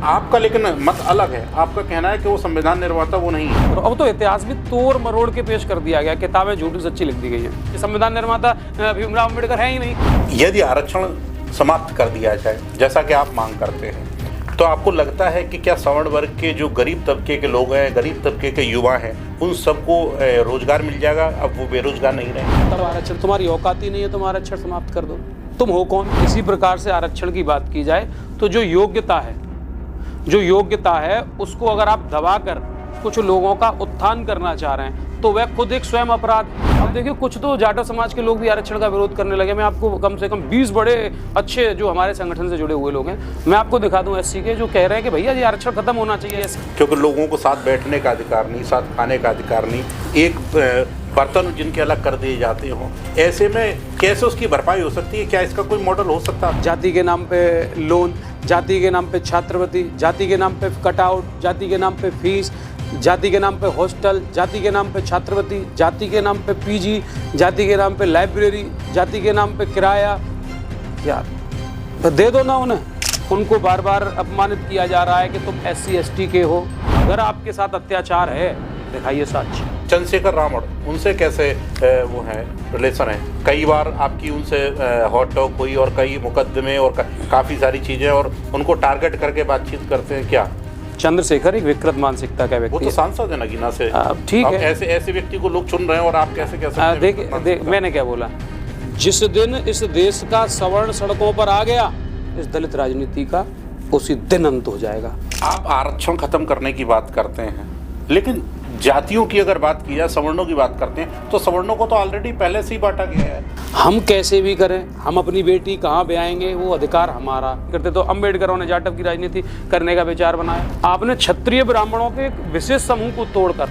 आपका लेकिन मत अलग है, आपका कहना है कि वो संविधान निर्माता वो नहीं है। अब तो इतिहास भी तोड़ मरोड़ के पेश कर दिया गया, किताबें झूठी सच्ची लिख दी गई है। संविधान निर्माता भीमराव अम्बेडकर है ही नहीं। यदि आरक्षण समाप्त कर दिया जाए जैसा कि आप मांग करते हैं, तो आपको लगता है कि क्या सवर्ण वर्ग के जो गरीब तबके के लोग हैं, गरीब तबके के युवा हैं, उन सबको रोजगार मिल जाएगा? अब वो बेरोजगार नहीं रहेंगे। तब आरक्षण तुम्हारी औकात ही नहीं है, तुम आरक्षण समाप्त कर दो। तुम हो कौन? इसी प्रकार से आरक्षण की बात की जाए तो जो योग्यता है उसको अगर आप दबाकर कुछ लोगों का उत्थान करना चाह रहे हैं तो वह खुद एक स्वयं अपराध। अब देखिए, कुछ तो जाटव समाज के लोग भी आरक्षण का विरोध करने लगे। मैं आपको कम से कम 20 बड़े अच्छे जो हमारे संगठन से जुड़े हुए लोग हैं, मैं आपको दिखा दूं एससी के, जो कह रहे हैं कि भैया ये आरक्षण खत्म होना चाहिए। क्योंकि लोगों को साथ बैठने का अधिकार नहीं, साथ खाने का अधिकार नहीं, एक बर्तन जिनके अलग कर दिए जाते हों, ऐसे में कैसे उसकी भरपाई हो सकती है? क्या इसका कोई मॉडल हो सकता है? जाति के नाम पे लोन, जाति के नाम पे छात्रवृत्ति, जाति के नाम पे कटआउट, जाति के नाम पे फीस, जाति के नाम पे हॉस्टल, जाति के नाम पे छात्रवृत्ति, जाति के नाम पे पीजी, जाति के नाम पे लाइब्रेरी, जाति के नाम पे किराया। यार तो दे दो ना उन्हें। उनको बार बार अपमानित किया जा रहा है कि तुम SC ST के हो। अगर आपके साथ अत्याचार है, दिखाइए सच। चंद्रशेखर रावण, उनसे कैसे वो है रिलेशन है? कई बार आपकी उनसे हॉट टॉक हुई और कई मुकदमे और काफ़ी सारी चीज़ें, और उनको टारगेट करके बातचीत करते हैं। क्या चंद्रशेखर एक विकृत मानसिकता का व्यक्ति है। वो तो सांसद है नगीना से। ठीक है, ऐसे व्यक्ति को लोग चुन रहे हैं और आप कैसे देख मैंने क्या बोला? जिस दिन इस देश का सवर्ण सड़कों पर आ गया, इस दलित राजनीति का उसी दिन अंत हो जाएगा। आप आरक्षण खत्म करने की बात करते हैं, लेकिन जातियों की अगर बात की जाए, सवर्णों की बात करते हैं, तो सवर्णों को तो ऑलरेडी पहले से ही बांटा गया है। हम कैसे भी करें, हम अपनी बेटी कहाँ ब्याएंगे वो अधिकार हमारा करते। तो अम्बेडकरों ने जाटव की राजनीति करने का विचार बनाया। आपने क्षत्रिय ब्राह्मणों के एक विशेष समूह को तोड़कर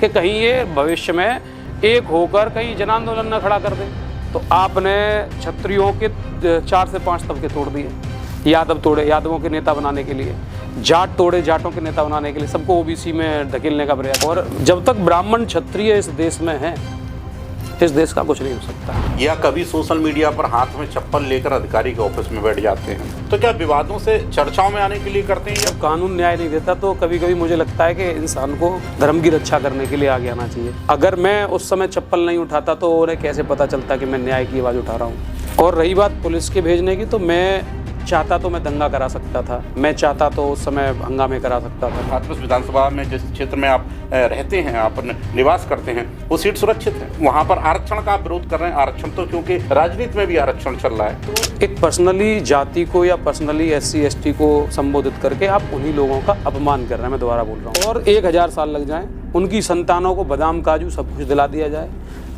कि कहीं ये भविष्य में एक होकर कहीं जन आंदोलन न खड़ा कर दे, तो आपने क्षत्रियों के 4 से 5 तबके तोड़ दिए। यादव तोड़े, यादवों के नेता बनाने के लिए, जाट तोड़े, जाटों के नेता बनाने के लिए, सबको OBC में धकेलने का प्रयास। और जब तक ब्राह्मण क्षत्रिय इस देश में है, इस देश का कुछ नहीं हो सकता। या कभी सोशल मीडिया पर हाथ में चप्पल लेकर अधिकारी के ऑफिस में बैठ जाते हैं, तो क्या विवादों से चर्चाओं में आने के लिए करते हैं? जब कानून न्याय नहीं देता तो कभी कभी मुझे लगता है कि इंसान को धर्म की रक्षा करने के लिए आगे आना चाहिए। अगर मैं उस समय चप्पल नहीं उठाता तो उन्हें कैसे पता चलता कि मैं न्याय की आवाज़ उठा रहा हूँ। और रही बात पुलिस के भेजने की, तो मैं चाहता तो मैं दंगा करा सकता था, मैं चाहता तो उस समय हंगामे करा सकता था। हाथरस विधानसभा में जिस क्षेत्र में आप रहते हैं, आप निवास करते हैं, वो सीट सुरक्षित है। वहाँ पर आरक्षण का आप विरोध कर रहे हैं। आरक्षण तो क्योंकि राजनीति में भी आरक्षण चल रहा है, तो एक पर्सनली जाति को या पर्सनली SC ST को संबोधित करके आप उन्हीं लोगों का अपमान कर रहे हैं। मैं दोबारा बोल रहा हूँ। और 1000 साल लग जाएं, उनकी संतानों को बादाम काजू सब कुछ दिला दिया जाए,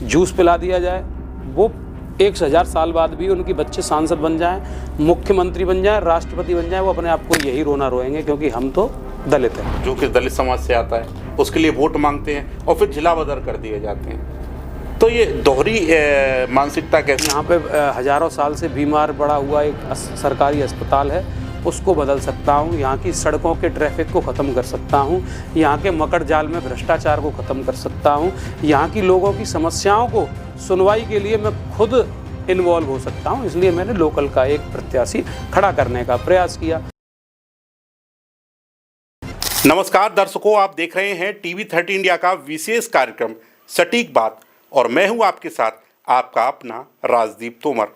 जूस पिला दिया जाए, वो 1000 साल बाद भी उनके बच्चे सांसद बन जाएं, मुख्यमंत्री बन जाएं, राष्ट्रपति बन जाएं, वो अपने आप को यही रोना रोएंगे क्योंकि हम तो दलित हैं। जो कि दलित समाज से आता है, उसके लिए वोट मांगते हैं और फिर जिला बदर कर दिए जाते हैं। तो ये दोहरी मानसिकता कैसे? यहाँ पे हजारों साल से बीमार पड़ा हुआ एक सरकारी अस्पताल है, उसको बदल सकता हूँ। यहाँ की सड़कों के ट्रैफिक को ख़त्म कर सकता हूँ। यहाँ के मकड़ जाल में भ्रष्टाचार को ख़त्म कर सकता हूँ। यहाँ की लोगों की समस्याओं को सुनवाई के लिए मैं खुद इन्वॉल्व हो सकता हूँ। इसलिए मैंने लोकल का एक प्रत्याशी खड़ा करने का प्रयास किया। नमस्कार दर्शकों, आप देख रहे हैं TV30 इंडिया का विशेष कार्यक्रम सटीक बात, और मैं हूं आपके साथ आपका अपना राजदीप तोमर।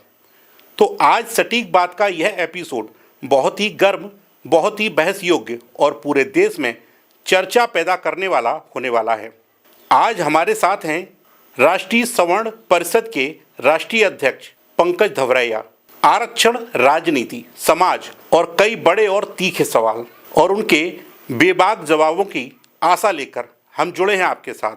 तो आज सटीक बात का यह एपिसोड बहुत ही गर्म, बहुत ही बहस योग्य और पूरे देश में चर्चा पैदा करने वाला होने वाला है। आज हमारे साथ हैं राष्ट्रीय सवर्ण परिषद के राष्ट्रीय अध्यक्ष पंकज धवरैया। आरक्षण, राजनीति, समाज और कई बड़े और तीखे सवाल और उनके बेबाक जवाबों की आशा लेकर हम जुड़े हैं आपके साथ।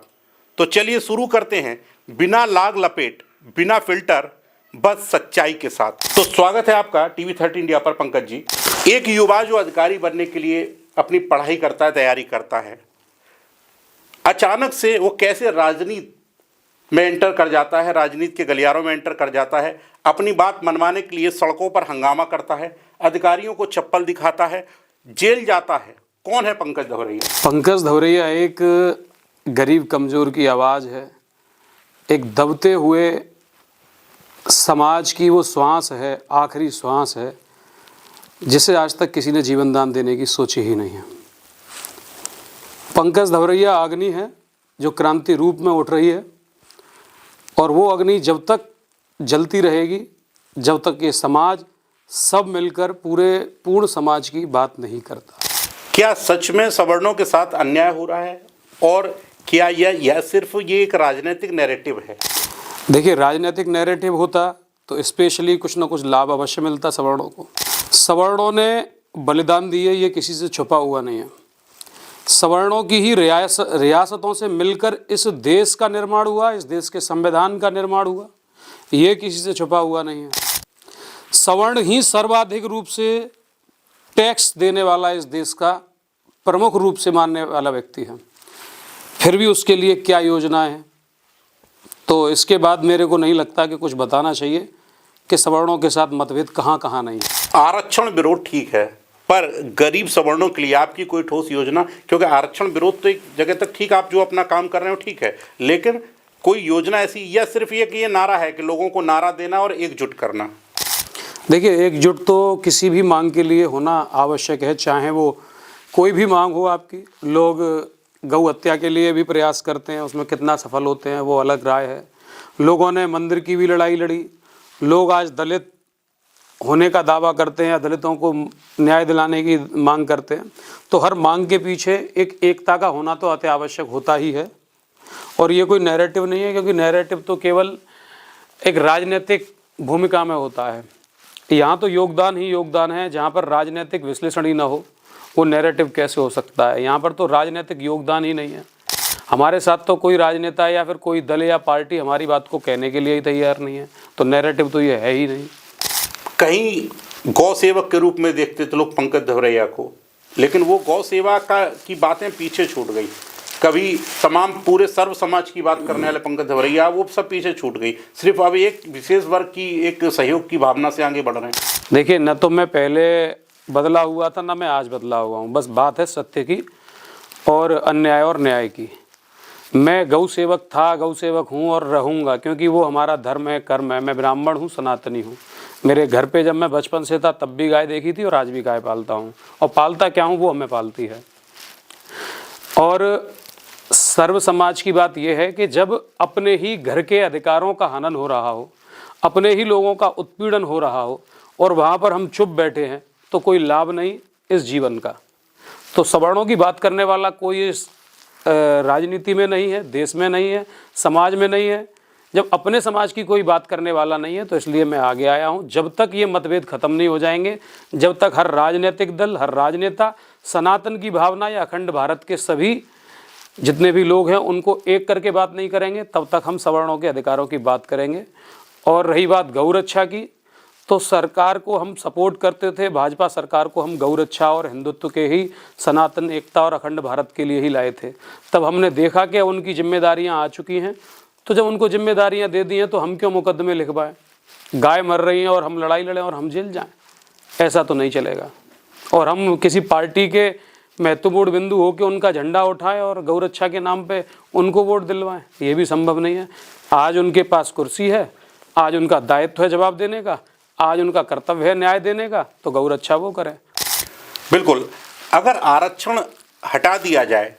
तो चलिए शुरू करते हैं बिना लाग लपेट, बिना फिल्टर, बस सच्चाई के साथ। तो स्वागत है आपका TV30 इंडिया पर पंकज जी। एक युवा जो अधिकारी बनने के लिए अपनी पढ़ाई करता है, तैयारी करता है, अचानक से वो कैसे राजनीति में एंटर कर जाता है, राजनीति के गलियारों में एंटर कर जाता है, अपनी बात मनवाने के लिए सड़कों पर हंगामा करता है, अधिकारियों को चप्पल दिखाता है, जेल जाता है। कौन है पंकज धवरैया? पंकज धवरैया एक गरीब कमजोर की आवाज़ है, एक दबते हुए समाज की वो श्वास है, आखिरी श्वास है, जिसे आज तक किसी ने जीवन दान देने की सोची ही नहीं है। पंकज धवरिया अग्नि है जो क्रांति रूप में उठ रही है, और वो अग्नि जब तक जलती रहेगी जब तक ये समाज सब मिलकर पूर्ण समाज की बात नहीं करता। क्या सच में सवर्णों के साथ अन्याय हो रहा है, और क्या यह सिर्फ ये एक राजनीतिक नैरेटिव है? देखिए, राजनीतिक नैरेटिव होता तो स्पेशली कुछ ना कुछ लाभ अवश्य मिलता सवर्णों को। सवर्णों ने बलिदान दिए, ये किसी से छुपा हुआ नहीं है। सवर्णों की ही रियासतों से मिलकर इस देश का निर्माण हुआ, इस देश के संविधान का निर्माण हुआ, ये किसी से छुपा हुआ नहीं है। सवर्ण ही सर्वाधिक रूप से टैक्स देने वाला इस देश का प्रमुख रूप से मानने वाला व्यक्ति है, फिर भी उसके लिए क्या योजनाएं हैं। तो इसके बाद मेरे को नहीं लगता कि कुछ बताना चाहिए कि सवर्णों के साथ मतभेद कहाँ कहाँ नहीं है। आरक्षण विरोध ठीक है, पर गरीब सवर्णों के लिए आपकी कोई ठोस योजना? क्योंकि आरक्षण विरोध तो एक जगह तक ठीक, आप जो अपना काम कर रहे हो ठीक है, लेकिन कोई योजना ऐसी, या सिर्फ ये कि ये नारा है कि लोगों को नारा देना और एकजुट करना? देखिए, एकजुट तो किसी भी मांग के लिए होना आवश्यक है, चाहे वो कोई भी मांग हो आपकी। लोग गौ हत्या के लिए भी प्रयास करते हैं, उसमें कितना सफल होते हैं वो अलग राय है। लोगों ने मंदिर की भी लड़ाई लड़ी, लोग आज दलित होने का दावा करते हैं, दलितों को न्याय दिलाने की मांग करते हैं। तो हर मांग के पीछे एक एकता का होना तो अति आवश्यक होता ही है, और ये कोई नैरेटिव नहीं है, क्योंकि नैरेटिव तो केवल एक राजनीतिक भूमिका में होता है। यहाँ तो योगदान ही योगदान है, जहाँ पर राजनीतिक विश्लेषण ही ना हो वो नैरेटिव कैसे हो सकता है। यहाँ पर तो राजनीतिक योगदान ही नहीं है। हमारे साथ तो कोई राजनेता या फिर कोई दल या पार्टी हमारी बात को कहने के लिए ही तैयार नहीं है, तो नैरेटिव तो ये है ही नहीं। कहीं गौ सेवक के रूप में देखते थे लोग पंकज धवरिया को, लेकिन वो गौ सेवा की बातें पीछे छूट गई। कभी तमाम पूरे सर्व समाज की बात करने वाले पंकज धवरिया, वो सब पीछे छूट गई, सिर्फ अब एक विशेष वर्ग की एक सहयोग की भावना से आगे बढ़ रहे हैं। देखिए, न तो मैं पहले बदला हुआ था, ना मैं आज बदला हुआ हूँ। बस बात है सत्य की और अन्याय और न्याय की। मैं गौ सेवक था, गौ सेवक हूँ और रहूँगा, क्योंकि वो हमारा धर्म है, कर्म है। मैं ब्राह्मण हूँ, सनातनी हूँ। मेरे घर पे जब मैं बचपन से था तब भी गाय देखी थी, और आज भी गाय पालता हूँ, और पालता क्या हूँ वो हमें पालती है। और सर्व समाज की बात यह है कि जब अपने ही घर के अधिकारों का हनन हो रहा हो, अपने ही लोगों का उत्पीड़न हो रहा हो, और वहाँ पर हम चुप बैठे हैं, तो कोई लाभ नहीं इस जीवन का। तो सवर्णों की बात करने वाला कोई इस राजनीति में नहीं है, देश में नहीं है, समाज में नहीं है। जब अपने समाज की कोई बात करने वाला नहीं है, तो इसलिए मैं आगे आया हूँ। जब तक ये मतभेद खत्म नहीं हो जाएंगे, जब तक हर राजनीतिक दल, हर राजनेता सनातन की भावना या अखंड भारत के सभी जितने भी लोग हैं उनको एक करके बात नहीं करेंगे, तब तक हम सवर्णों के अधिकारों की बात करेंगे। और रही बात गौ रक्षा की, तो सरकार को हम सपोर्ट करते थे, भाजपा सरकार को हम गौ रक्षा और हिंदुत्व के ही, सनातन एकता और अखंड भारत के लिए ही लाए थे। तब हमने देखा कि उनकी जिम्मेदारियां आ चुकी हैं, तो जब उनको जिम्मेदारियां दे दी हैं तो हम क्यों मुकदमे लिखवाएं? गाय मर रही हैं और हम लड़ाई लड़ें और हम जेल जाएं? ऐसा तो नहीं चलेगा। और हम किसी पार्टी के महत्वपूर्ण बिंदु हो के उनका झंडा उठाएं और गौ रक्षा के नाम पे उनको वोट दिलवाएं, ये भी संभव नहीं है। आज उनके पास कुर्सी है, आज उनका दायित्व है जवाब देने का, आज उनका कर्तव्य है न्याय देने का, तो गौ रक्षा वो करें। बिल्कुल। अगर आरक्षण हटा दिया जाए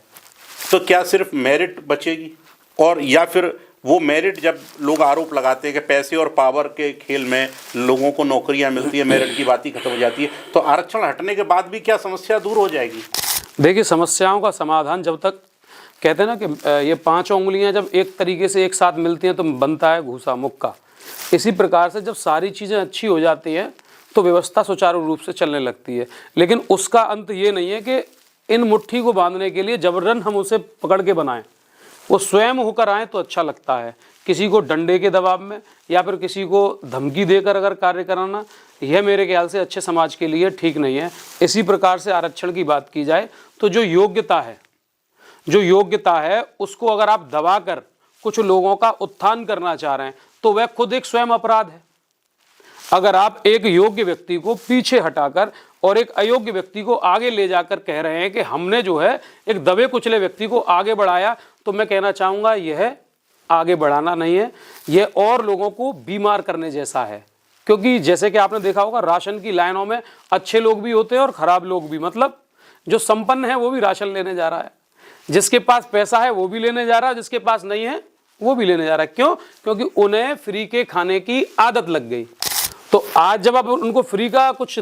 तो क्या सिर्फ मेरिट बचेगी, और या फिर वो मेरिट, जब लोग आरोप लगाते हैं कि पैसे और पावर के खेल में लोगों को नौकरियां मिलती है, मेरिट की बात ही खत्म हो जाती है, तो आरक्षण हटने के बाद भी क्या समस्या दूर हो जाएगी? देखिए, समस्याओं का समाधान जब तक, कहते हैं ना कि ये 5 उंगलियां जब एक तरीके से एक साथ मिलती हैं तो बनता है घूसा मुक्का। इसी प्रकार से जब सारी चीज़ें अच्छी हो जाती हैं तो व्यवस्था सुचारू रूप से चलने लगती है। लेकिन उसका अंत ये नहीं है कि इन मुट्ठी को बांधने के लिए जबरन हम उसे पकड़ के बनाएं। वो स्वयं होकर आए तो अच्छा लगता है। किसी को डंडे के दबाव में या फिर किसी को धमकी देकर अगर कार्य कराना, यह मेरे ख्याल से अच्छे समाज के लिए ठीक नहीं है। इसी प्रकार से आरक्षण की बात की जाए तो जो योग्यता है उसको अगर आप दबाकर कुछ लोगों का उत्थान करना चाह रहे हैं तो वह खुद एक स्वयं अपराध है। अगर आप एक योग्य व्यक्ति को पीछे हटाकर और एक अयोग्य व्यक्ति को आगे ले जाकर कह रहे हैं कि हमने जो है एक दबे कुचले व्यक्ति को आगे बढ़ाया, तो मैं कहना चाहूँगा यह आगे बढ़ाना नहीं है, यह और लोगों को बीमार करने जैसा है। क्योंकि जैसे कि आपने देखा होगा राशन की लाइनों में अच्छे लोग भी होते हैं और खराब लोग भी, मतलब जो संपन्न है वो भी राशन लेने जा रहा है, जिसके पास पैसा है वो भी लेने जा रहा है, जिसके पास नहीं है वो भी लेने जा रहा है। क्यों? क्योंकि उन्हें फ्री के खाने की आदत लग गई। तो आज जब आप उनको फ्री का कुछ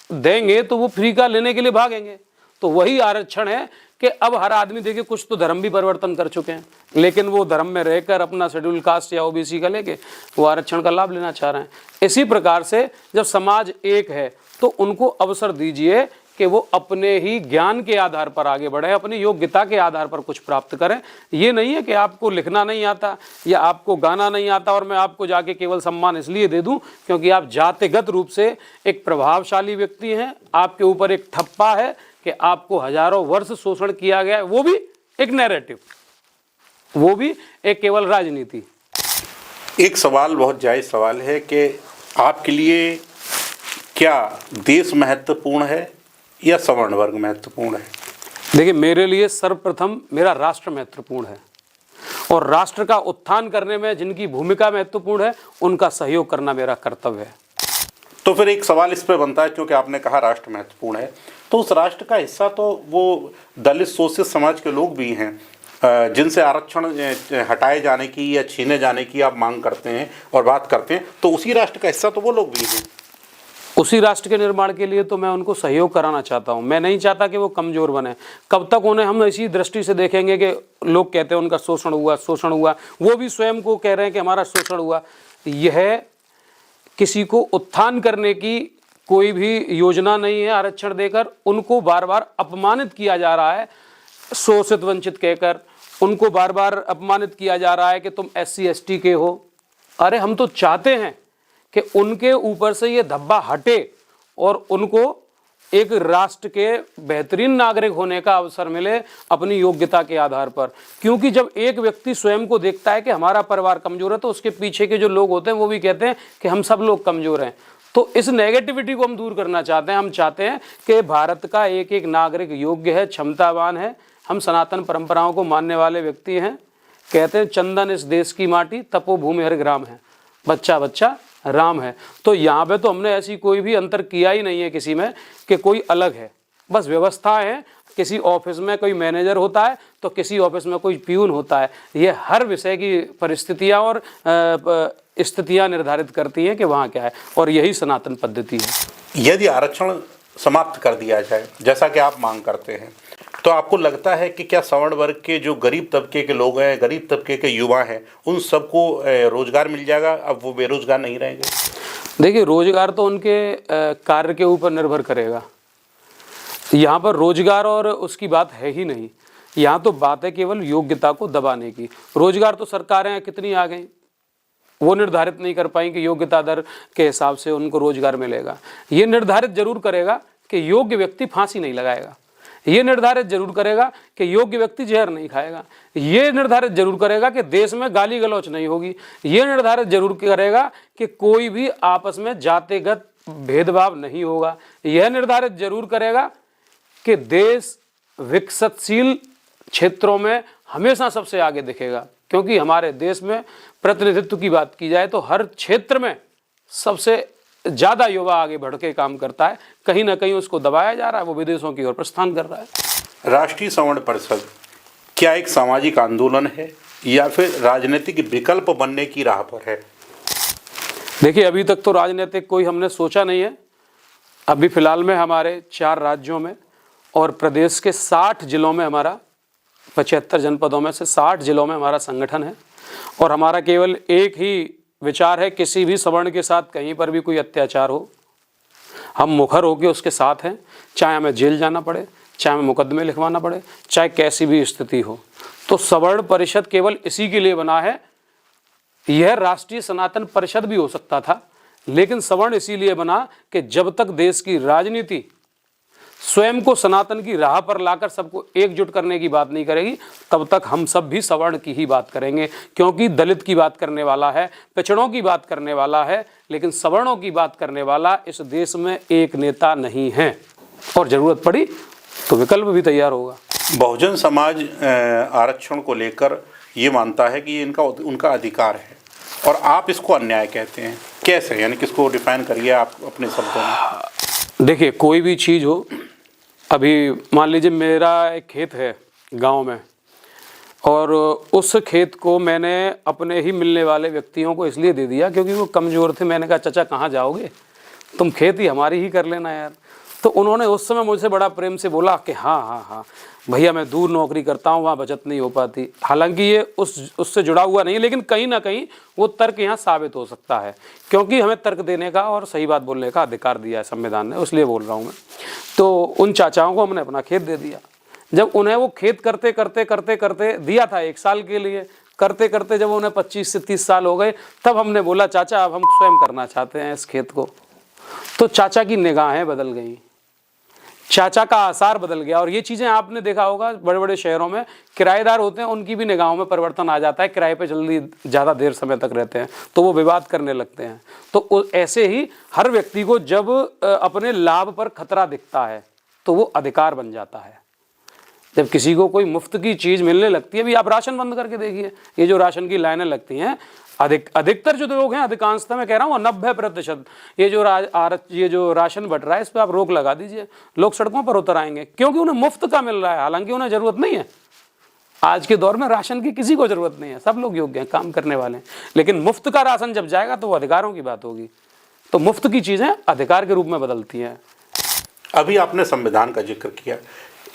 देंगे तो वो फ्री का लेने के लिए भागेंगे। तो वही आरक्षण है कि अब हर आदमी देखिए कुछ तो धर्म भी परिवर्तन कर चुके हैं, लेकिन वो धर्म में रहकर अपना शेड्यूल कास्ट या ओबीसी का लेके वो आरक्षण का लाभ लेना चाह रहे हैं। इसी प्रकार से जब समाज एक है तो उनको अवसर दीजिए कि वो अपने ही ज्ञान के आधार पर आगे बढ़े, अपनी योग्यता के आधार पर कुछ प्राप्त करें। ये नहीं है कि आपको लिखना नहीं आता या आपको गाना नहीं आता और मैं आपको जाके केवल सम्मान इसलिए दे दूं क्योंकि आप जातिगत रूप से एक प्रभावशाली व्यक्ति हैं, आपके ऊपर एक ठप्पा है कि आपको हजारों वर्ष शोषण किया गया है, वो भी एक नैरेटिव, वो भी एक केवल राजनीति। एक सवाल बहुत जायज़ सवाल है कि आपके लिए क्या देश महत्वपूर्ण है या सवर्ण वर्ग महत्वपूर्ण है? देखिए, मेरे लिए सर्वप्रथम मेरा राष्ट्र महत्वपूर्ण है और राष्ट्र का उत्थान करने में जिनकी भूमिका महत्वपूर्ण है उनका सहयोग करना मेरा कर्तव्य है। तो फिर एक सवाल इस पर बनता है, क्योंकि आपने कहा राष्ट्र महत्वपूर्ण है, तो उस राष्ट्र का हिस्सा तो वो दलित शोषित समाज के लोग भी हैं जिनसे आरक्षण हटाए जाने की या छीने जाने की आप मांग करते हैं और बात करते हैं, तो उसी राष्ट्र का हिस्सा तो वो लोग भी हैं। उसी राष्ट्र के निर्माण के लिए तो मैं उनको सहयोग कराना चाहता हूं। मैं नहीं चाहता कि वो कमजोर बने। कब तक उन्हें हम इसी दृष्टि से देखेंगे कि लोग कहते हैं उनका शोषण हुआ, वो भी स्वयं को कह रहे हैं कि हमारा शोषण हुआ। यह किसी को उत्थान करने की कोई भी योजना नहीं है। आरक्षण देकर उनको बार बार अपमानित किया जा रहा है, शोषित वंचित कहकर उनको बार बार अपमानित किया जा रहा है कि तुम SC ST के हो। अरे हम तो चाहते हैं कि उनके ऊपर से ये धब्बा हटे और उनको एक राष्ट्र के बेहतरीन नागरिक होने का अवसर मिले अपनी योग्यता के आधार पर। क्योंकि जब एक व्यक्ति स्वयं को देखता है कि हमारा परिवार कमजोर है तो उसके पीछे के जो लोग होते हैं वो भी कहते हैं कि हम सब लोग कमजोर हैं। तो इस नेगेटिविटी को हम दूर करना चाहते हैं। हम चाहते हैं कि भारत का एक एक नागरिक योग्य है, क्षमतावान है। हम सनातन परंपराओं को मानने वाले व्यक्ति हैं। कहते हैं चंदन इस देश की माटी, तपोभूमि हर ग्राम है, बच्चा बच्चा राम है। तो यहाँ पे तो हमने ऐसी कोई भी अंतर किया ही नहीं है किसी में कि कोई अलग है। बस व्यवस्था है, किसी ऑफिस में कोई मैनेजर होता है तो किसी ऑफिस में कोई प्यून होता है। ये हर विषय की परिस्थितियाँ और स्थितियाँ निर्धारित करती हैं कि वहाँ क्या है, और यही सनातन पद्धति है। यदि आरक्षण समाप्त कर दिया जाए जैसा कि आप मांग करते हैं, तो आपको लगता है कि क्या सवर्ण वर्ग के जो गरीब तबके के लोग हैं, गरीब तबके के युवा हैं, उन सबको रोजगार मिल जाएगा? अब वो बेरोजगार नहीं रहेंगे? देखिए, रोजगार तो उनके कार्य के ऊपर निर्भर करेगा। यहाँ पर रोजगार और उसकी बात है ही नहीं। यहाँ तो बात है केवल योग्यता को दबाने की। रोजगार तो सरकारें कितनी आ गई, वो निर्धारित नहीं कर पाई कि योग्यता दर के हिसाब से उनको रोजगार मिलेगा। ये निर्धारित जरूर करेगा कि योग्य व्यक्ति फांसी नहीं लगाएगा। ये निर्धारित जरूर करेगा कि योग्य व्यक्ति जहर नहीं खाएगा। ये निर्धारित जरूर करेगा कि देश में गाली गलौच नहीं होगी। ये निर्धारित जरूर करेगा कि कोई भी आपस में जातिगत भेदभाव नहीं होगा। यह निर्धारित जरूर करेगा कि देश विकसनशील क्षेत्रों में हमेशा सबसे आगे दिखेगा। क्योंकि हमारे देश में प्रतिनिधित्व की बात की जाए तो हर क्षेत्र में सबसे ज़्यादा युवा आगे बढ़ के काम करता है। कहीं ना कहीं उसको दबाया जा रहा है, वो विदेशों की ओर प्रस्थान कर रहा है। राष्ट्रीय सवर्ण परिषद क्या एक सामाजिक आंदोलन है या फिर राजनीतिक विकल्प बनने की राह पर है? देखिए, अभी तक तो राजनीतिक कोई हमने सोचा नहीं है। अभी फिलहाल में हमारे 4 राज्यों में और प्रदेश के 60 जिलों में, हमारा 75 जनपदों में से 60 जिलों में हमारा संगठन है। और हमारा केवल एक ही विचार है, किसी भी सवर्ण के साथ कहीं पर भी कोई अत्याचार हो, हम मुखर होकर उसके साथ हैं। चाहे हमें जेल जाना पड़े, चाहे हमें मुकदमे लिखवाना पड़े, चाहे कैसी भी स्थिति हो। तो सवर्ण परिषद केवल इसी के लिए बना है। यह राष्ट्रीय सनातन परिषद भी हो सकता था, लेकिन सवर्ण इसीलिए बना कि जब तक देश की राजनीति स्वयं को सनातन की राह पर लाकर सबको एकजुट करने की बात नहीं करेगी, तब तक हम सब भी सवर्ण की ही बात करेंगे। क्योंकि दलित की बात करने वाला है, पिछड़ों की बात करने वाला है, लेकिन सवर्णों की बात करने वाला इस देश में एक नेता नहीं है। और जरूरत पड़ी तो विकल्प भी तैयार होगा। बहुजन समाज आरक्षण को लेकर ये मानता है कि ये उनका अधिकार है और आप इसको अन्याय कहते हैं। कैसे, यानी किसको डिफाइन करिए आप अपने शब्दों में। देखिए, कोई भी चीज़ हो, अभी मान लीजिए मेरा एक खेत है गांव में, और उस खेत को मैंने अपने ही मिलने वाले व्यक्तियों को इसलिए दे दिया क्योंकि वो कमज़ोर थे। मैंने कहा चाचा कहाँ जाओगे, तुम खेती हमारी ही कर लेना यार। तो उन्होंने उस समय मुझसे बड़ा प्रेम से बोला कि हाँ हाँ हाँ भैया, मैं दूर नौकरी करता हूँ, वहाँ बचत नहीं हो पाती। हालांकि ये उससे जुड़ा हुआ नहीं, लेकिन कहीं ना कहीं वो तर्क यहाँ साबित हो सकता है, क्योंकि हमें तर्क देने का और सही बात बोलने का अधिकार दिया है संविधान ने, इसलिए बोल रहा हूँ मैं। तो उन चाचाओं को हमने अपना खेत दे दिया। जब उन्हें वो खेत करते करते करते करते दिया था 1 साल के लिए, करते करते जब उन्हें 25 से 30 साल हो गए, तब हमने बोला चाचा अब हम स्वयं करना चाहते हैं इस खेत को। तो चाचा की निगाहें बदल गई, चाचा का आसार बदल गया। और ये चीज़ें आपने देखा होगा, बड़े बड़े शहरों में किराएदार होते हैं, उनकी भी निगाहों में परिवर्तन आ जाता है। किराए पे जल्दी ज़्यादा देर समय तक रहते हैं तो वो विवाद करने लगते हैं। तो ऐसे ही हर व्यक्ति को जब अपने लाभ पर खतरा दिखता है तो वो अधिकार बन जाता है। जब किसी को कोई मुफ्त की चीज़ मिलने लगती है, अभी आप राशन बंद करके देखिए, ये जो राशन की लाइनें लगती हैं, अधिकतर जो लोग हैं, अधिकांशतः मैं कह रहा हूँ 90%, ये जो राशन बट रहा है इस पर आप रोक लगा दीजिए, लोग सड़कों पर उतर आएंगे, क्योंकि उन्हें मुफ्त का मिल रहा है। हालांकि उन्हें ज़रूरत नहीं है, आज के दौर में राशन की किसी को ज़रूरत नहीं है, सब लोग योग्य हैं, काम करने वाले हैं। लेकिन मुफ्त का राशन जब जाएगा तो वो अधिकारों की बात होगी। तो मुफ्त की चीज़ें अधिकार के रूप में बदलती हैं। अभी आपने संविधान का जिक्र किया,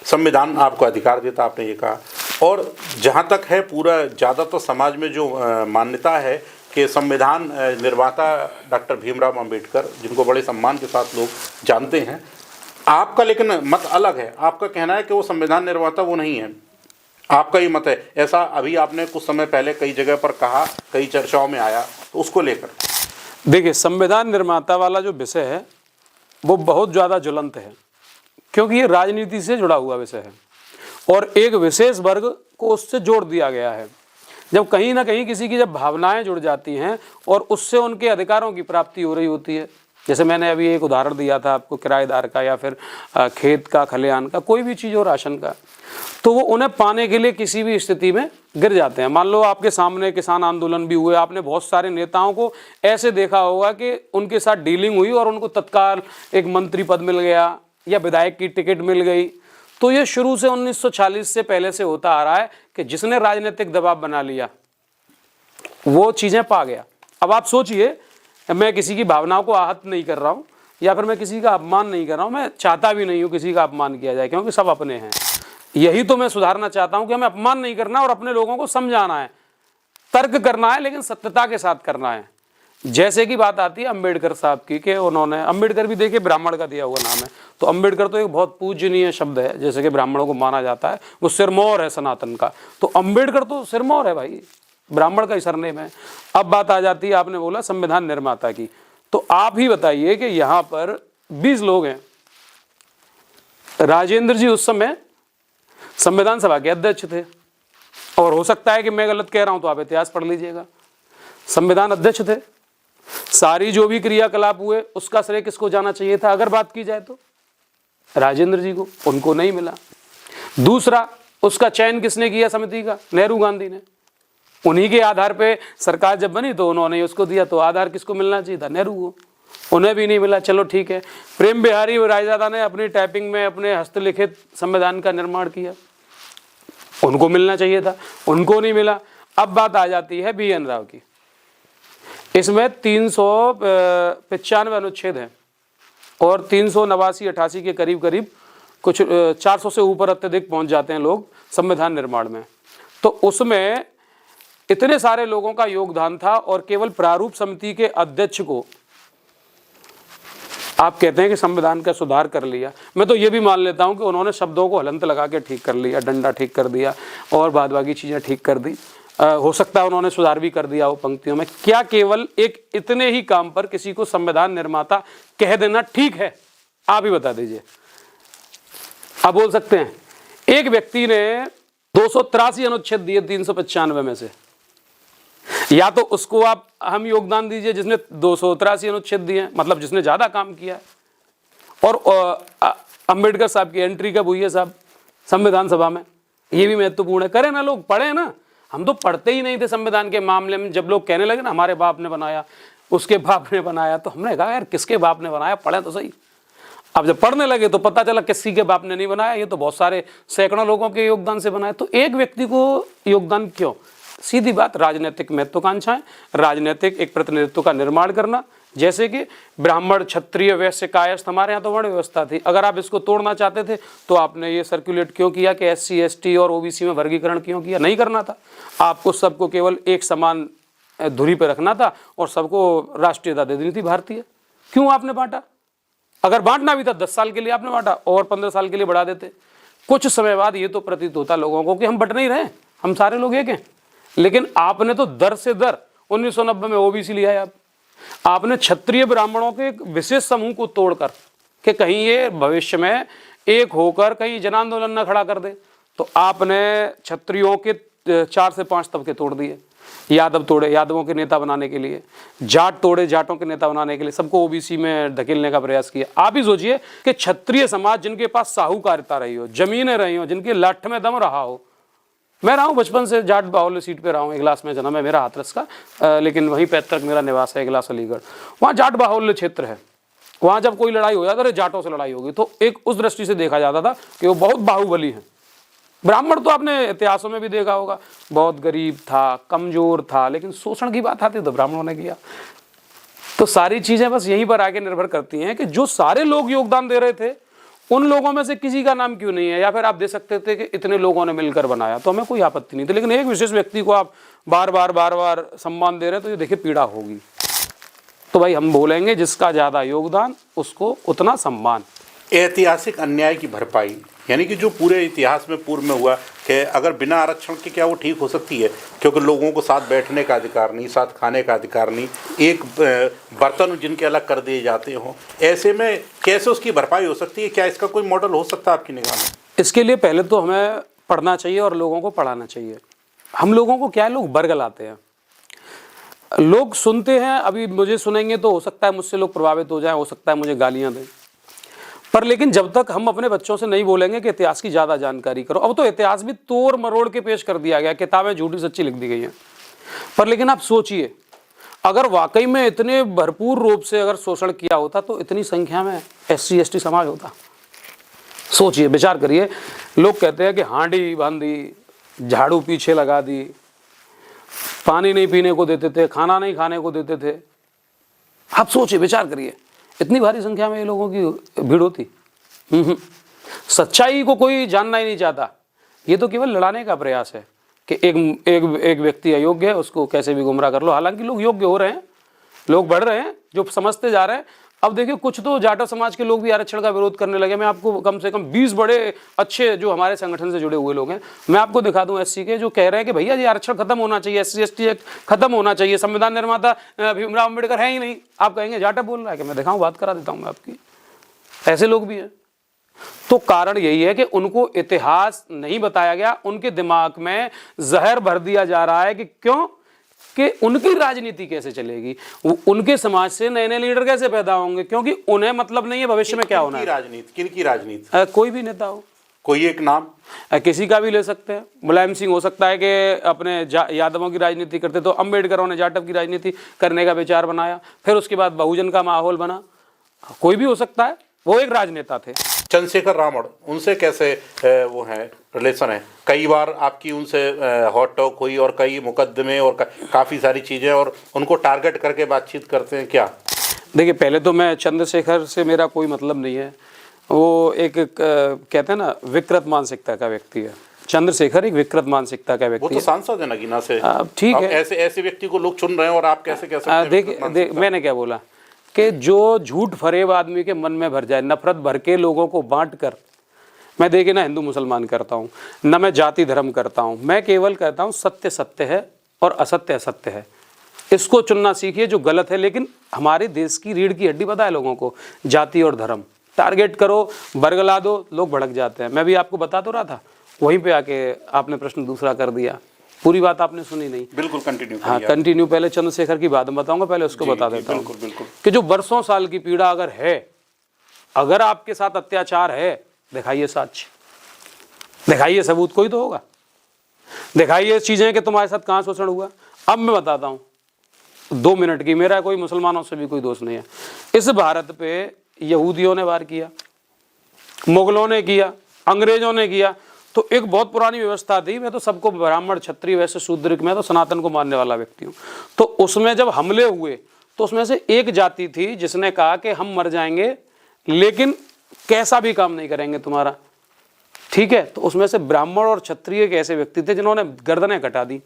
संविधान आपको अधिकार देता, आपने ये कहा। और जहाँ तक है पूरा ज़्यादा तो समाज में जो मान्यता है कि संविधान निर्माता डॉक्टर भीमराव अंबेडकर, जिनको बड़े सम्मान के साथ लोग जानते हैं, आपका लेकिन मत अलग है। आपका कहना है कि वो संविधान निर्माता वो नहीं है, आपका ही मत है। ऐसा अभी आपने कुछ समय पहले कई जगह पर कहा, कई चर्चाओं में आया, तो उसको लेकर देखिए, संविधान निर्माता वाला जो विषय है वो बहुत ज़्यादा ज्वलंत है, क्योंकि ये राजनीति से जुड़ा हुआ विषय है और एक विशेष वर्ग को उससे जोड़ दिया गया है। जब कहीं ना कहीं किसी की जब भावनाएं जुड़ जाती हैं और उससे उनके अधिकारों की प्राप्ति हो रही होती है, जैसे मैंने अभी एक उदाहरण दिया था आपको किराएदार का, या फिर खेत का, खलिहान का, कोई भी चीज़ हो, राशन का, तो वो उन्हें पाने के लिए किसी भी स्थिति में गिर जाते हैं। मान लो आपके सामने किसान आंदोलन भी हुए, आपने बहुत सारे नेताओं को ऐसे देखा होगा कि उनके साथ डीलिंग हुई और उनको तत्काल एक मंत्री पद मिल गया या विधायक की टिकट मिल गई। तो ये शुरू से 1940 से पहले से होता आ रहा है कि जिसने राजनीतिक दबाव बना लिया वो चीज़ें पा गया। अब आप सोचिए, मैं किसी की भावनाओं को आहत नहीं कर रहा हूँ या फिर मैं किसी का अपमान नहीं कर रहा हूँ, मैं चाहता भी नहीं हूँ किसी का अपमान किया जाए, क्योंकि सब अपने हैं। यही तो मैं सुधारना चाहता हूँ कि हमें अपमान नहीं करना और अपने लोगों को समझाना है, तर्क करना है, लेकिन सत्यता के साथ करना है। जैसे कि बात आती है अम्बेडकर साहब की, कि उन्होंने, अम्बेडकर भी देखिए ब्राह्मण का दिया हुआ नाम है, तो अम्बेडकर तो एक बहुत पूजनीय शब्द है, जैसे कि ब्राह्मणों को माना जाता है, वो सिरमौर है सनातन का, तो अम्बेडकर तो सिरमौर है भाई, ब्राह्मण का ही सरनेम है। अब बात आ जाती है, आपने बोला संविधान निर्माता की, तो आप ही बताइए कि यहाँ पर 20 लोग हैं। राजेंद्र जी उस समय संविधान सभा के अध्यक्ष थे, और हो सकता है कि मैं गलत कह रहा हूं तो आप इतिहास पढ़ लीजिएगा। संविधान अध्यक्ष थे, सारी जो भी क्रियाकलाप हुए उसका श्रेय किसको जाना चाहिए था अगर बात की जाए तो? राजेंद्र जी को, उनको नहीं मिला। दूसरा, उसका चयन किसने किया समिति का? नेहरू गांधी ने। उन्हीं के आधार पे सरकार जब बनी तो उन्होंने उसको दिया, तो आधार किसको मिलना चाहिए था? नेहरू को, उन्हें भी नहीं मिला। चलो ठीक है, प्रेम बिहारी रायजादा ने अपनी टाइपिंग में अपने हस्तलिखित संविधान का निर्माण किया, उनको मिलना चाहिए था, उनको नहीं मिला। अब बात आ जाती है BN राव की, इसमें 395 अनुच्छेद हैं और 389-88 के करीब करीब कुछ 400 से ऊपर अत्यधिक पहुंच जाते हैं लोग संविधान निर्माण में। तो उसमें इतने सारे लोगों का योगदान था और केवल प्रारूप समिति के अध्यक्ष को आप कहते हैं कि संविधान का सुधार कर लिया। मैं तो ये भी मान लेता हूं कि उन्होंने शब्दों को हलंत लगा के ठीक कर लिया, डंडा ठीक कर दिया और बाद बाकी चीज़ें ठीक कर दी। हो सकता है उन्होंने सुधार भी कर दिया हो पंक्तियों में। क्या केवल एक इतने ही काम पर किसी को संविधान निर्माता कह देना ठीक है? आप ही बता दीजिए। आप बोल सकते हैं एक व्यक्ति ने 283 अनुच्छेद दिए 395 में से, या तो उसको आप हम योगदान दीजिए जिसने 283 अनुच्छेद दिए, मतलब जिसने ज्यादा काम किया है। और अंबेडकर साहब की एंट्री कब हुई है साहब संविधान सभा में, ये भी महत्वपूर्ण है। करें ना लोग, पढ़े ना, हम तो पढ़ते ही नहीं थे संविधान के मामले में। जब लोग कहने लगे ना हमारे बाप ने बनाया, उसके बाप ने बनाया। तो हमने कहा यार किसके बाप ने बनाया, पढ़े तो सही। अब जब पढ़ने लगे तो पता चला किसी के बाप ने नहीं बनाया, ये तो बहुत सारे सैकड़ों लोगों के योगदान से बनाया। तो एक व्यक्ति को योगदान क्यों? सीधी बात, राजनीतिक महत्वाकांक्षाएं, राजनीतिक एक प्रतिनिधित्व का निर्माण करना। जैसे कि ब्राह्मण, क्षत्रिय, वैश्य, कायस्थ, हमारे यहाँ तो वर्ण व्यवस्था थी। अगर आप इसको तोड़ना चाहते थे तो आपने ये सर्कुलेट क्यों किया कि SC ST और OBC में वर्गीकरण क्यों किया? नहीं करना था। आपको सबको केवल एक समान धुरी पर रखना था और सबको राष्ट्रीयता दे देनी थी भारतीय। क्यों आपने बांटा? अगर बांटना भी था 10 साल के लिए आपने बांटा और 15 साल के लिए बढ़ा देते। कुछ समय बाद ये तो प्रतीत होता लोगों को कि हम बट नहीं रहे, हम सारे लोग एक हैं। लेकिन आपने तो दर से दर 1990 में OBC लिया है। आपने क्षत्रिय ब्राह्मणों के एक विशेष समूह को तोड़कर कि कहीं ये भविष्य में एक होकर कहीं जन आंदोलन न खड़ा कर दे, तो आपने क्षत्रियों के 4 से 5 तबके तोड़ दिए। यादव तोड़े, यादवों के नेता बनाने के लिए, जाट तोड़े, जाटों के नेता बनाने के लिए, सबको OBC में धकेलने का प्रयास किया। आप ही सोचिए कि क्षत्रिय समाज जिनके पास साहूकारिता रही हो, जमीनें रही हो, जिनके लाठ में दम रहा हो। मैं रहा हूँ बचपन से जाट बाहुल्य सीट पे रहा हूँ, इगलास में जन्म है मेरा, हाथरस का, लेकिन वहीं पैतृक मेरा निवास है इगलास अलीगढ़। वहाँ जाट बाहुल्य क्षेत्र है। वहाँ जब कोई लड़ाई हो जाता है, जाटों से लड़ाई होगी, तो एक उस दृष्टि से देखा जाता था कि वो बहुत बाहुबली है। ब्राह्मण तो आपने इतिहासों में भी देखा होगा, बहुत गरीब था, कमजोर था, लेकिन शोषण की बात आती तो ब्राह्मणों ने किया। तो सारी चीजें बस यहीं पर आके निर्भर करती हैं कि जो सारे लोग योगदान दे रहे थे उन लोगों में से किसी का नाम क्यों नहीं है। या फिर आप दे सकते थे कि इतने लोगों ने मिलकर बनाया, तो हमें कोई आपत्ति नहीं थी। लेकिन एक विशेष व्यक्ति को आप बार बार सम्मान दे रहे हैं, तो ये देखिए पीड़ा होगी। तो भाई हम बोलेंगे जिसका ज्यादा योगदान उसको उतना सम्मान। ऐतिहासिक अन्याय की भरपाई, यानी कि जो पूरे इतिहास में पूर्व में हुआ कि अगर बिना आरक्षण के क्या वो ठीक हो सकती है? क्योंकि लोगों को साथ बैठने का अधिकार नहीं, साथ खाने का अधिकार नहीं, एक बर्तन जिनके अलग कर दिए जाते हों, ऐसे में कैसे उसकी भरपाई हो सकती है? क्या इसका कोई मॉडल हो सकता है आपकी निगाह में? इसके लिए पहले तो हमें पढ़ना चाहिए और लोगों को पढ़ाना चाहिए। हम लोगों को क्या है, लोग बरगलाते हैं, लोग सुनते हैं। अभी मुझे सुनेंगे तो हो सकता है मुझसे लोग प्रभावित हो जाए, हो सकता है मुझे गालियां दें, पर लेकिन जब तक हम अपने बच्चों से नहीं बोलेंगे कि इतिहास की ज़्यादा जानकारी करो। अब तो इतिहास भी तोड़ मरोड़ के पेश कर दिया गया, किताबें झूठी सच्ची लिख दी गई हैं। पर लेकिन आप सोचिए, अगर वाकई में इतने भरपूर रूप से अगर शोषण किया होता तो इतनी संख्या में SC ST समाज होता? सोचिए, विचार करिए। लोग कहते हैं कि हांडी बांधी, झाड़ू पीछे लगा दी, पानी नहीं पीने को देते थे, खाना नहीं खाने को देते थे। आप सोचिए, विचार करिए, इतनी भारी संख्या में ये लोगों की भीड़ होती। सच्चाई को कोई जानना ही नहीं चाहता। ये तो केवल लड़ाने का प्रयास है कि एक व्यक्ति अयोग्य है, उसको कैसे भी गुमराह कर लो। हालांकि लोग योग्य हो रहे हैं, लोग बढ़ रहे हैं, जो समझते जा रहे हैं। अब देखिए, कुछ तो जाटा समाज के लोग भी आरक्षण का विरोध करने लगे। मैं आपको कम से कम 20 बड़े अच्छे जो हमारे संगठन से जुड़े हुए लोग हैं, मैं आपको दिखा दूं SC के, जो कह रहे हैं कि भैया ये आरक्षण खत्म होना चाहिए, SC ST एक्ट खत्म होना चाहिए, संविधान निर्माता भीमराव अम्बेडकर है ही नहीं। आप कहेंगे जाटा बोल रहा है, कि मैं दिखाऊं, बात करा देता हूं मैं आपकी। ऐसे लोग भी हैं। तो कारण यही है कि उनको इतिहास नहीं बताया गया, उनके दिमाग में जहर भर दिया जा रहा है कि क्यों, कि उनकी राजनीति कैसे चलेगी, उनके समाज से नए नए लीडर कैसे पैदा होंगे, क्योंकि उन्हें मतलब नहीं है भविष्य में क्या होना है। राजनीति, किनकी राजनीति? कोई भी नेता हो, कोई एक नाम किसी का भी ले सकते हैं। मुलायम सिंह हो सकता है कि अपने यादवों की राजनीति करते, तो अम्बेडकरों ने जाटव की राजनीति करने का विचार बनाया, फिर उसके बाद बहुजन का माहौल बना। कोई भी हो सकता है, वो एक राजनेता थे। चंद्रशेखर रावण, उनसे कैसे वो है रिलेशन है? कई बार आपकी उनसे हॉट टॉक हुई और कई मुकदमे और काफ़ी सारी चीज़ें, और उनको टारगेट करके बातचीत करते हैं क्या? देखिए, पहले तो मैं चंद्रशेखर से मेरा कोई मतलब नहीं है। वो एक कहते हैं ना, विकृत मानसिकता का व्यक्ति है। चंद्रशेखर एक विकृत मानसिकता का व्यक्ति वो तो सांसद है नगीना से। ठीक है, ऐसे व्यक्ति को लोग चुन रहे हैं और आप कैसे कह सकते हैं? देखिए, मैंने क्या बोला कि जो झूठ फरेब आदमी के मन में भर जाए, नफरत भर के लोगों को बांट कर, मैं देखिए ना हिंदू मुसलमान करता हूँ ना, मैं जाति धर्म करता हूँ, मैं केवल कहता हूँ सत्य सत्य है और असत्य असत्य है। इसको चुनना सीखिए जो गलत है। लेकिन हमारे देश की रीढ़ की हड्डी पता है लोगों को, जाति और धर्म। टारगेट करो, बरगला दो, लोग भड़क जाते हैं। मैं भी आपको बता तो रहा था, वहीं पे आके आपने प्रश्न दूसरा कर दिया। पूरी बात आपने सुनी नहीं। बिल्कुल कंटिन्यू। हाँ, कंटिन्यू। पहले चंद्रशेखर की बात बताऊंगा, पहले उसको बता देता हूँ कि जो बरसों साल की पीड़ा अगर है, अगर आपके साथ अत्याचार है, दिखाइए साक्ष्य, दिखाइए सबूत, कोई तो होगा। दिखाइए चीजें कि तुम्हारे साथ कहाँ शोषण हुआ। अब मैं बताता हूँ, 2 मिनट की, मेरा कोई मुसलमानों से भी कोई दोष नहीं है। इस भारत पे यहूदियों ने वार किया, मुगलों ने किया, अंग्रेजों ने किया। तो एक बहुत पुरानी व्यवस्था थी, मैं तो सबको ब्राह्मण क्षत्रिय वैश्य शूद्र, मैं तो सनातन को मानने वाला व्यक्ति हूँ। तो उसमें जब हमले हुए तो उसमें से एक जाति थी जिसने कहा कि हम मर जाएंगे लेकिन कैसा भी काम नहीं करेंगे तुम्हारा, ठीक है। तो उसमें से ब्राह्मण और क्षत्रिय के ऐसे व्यक्ति थे जिन्होंने गर्दनें कटा दी,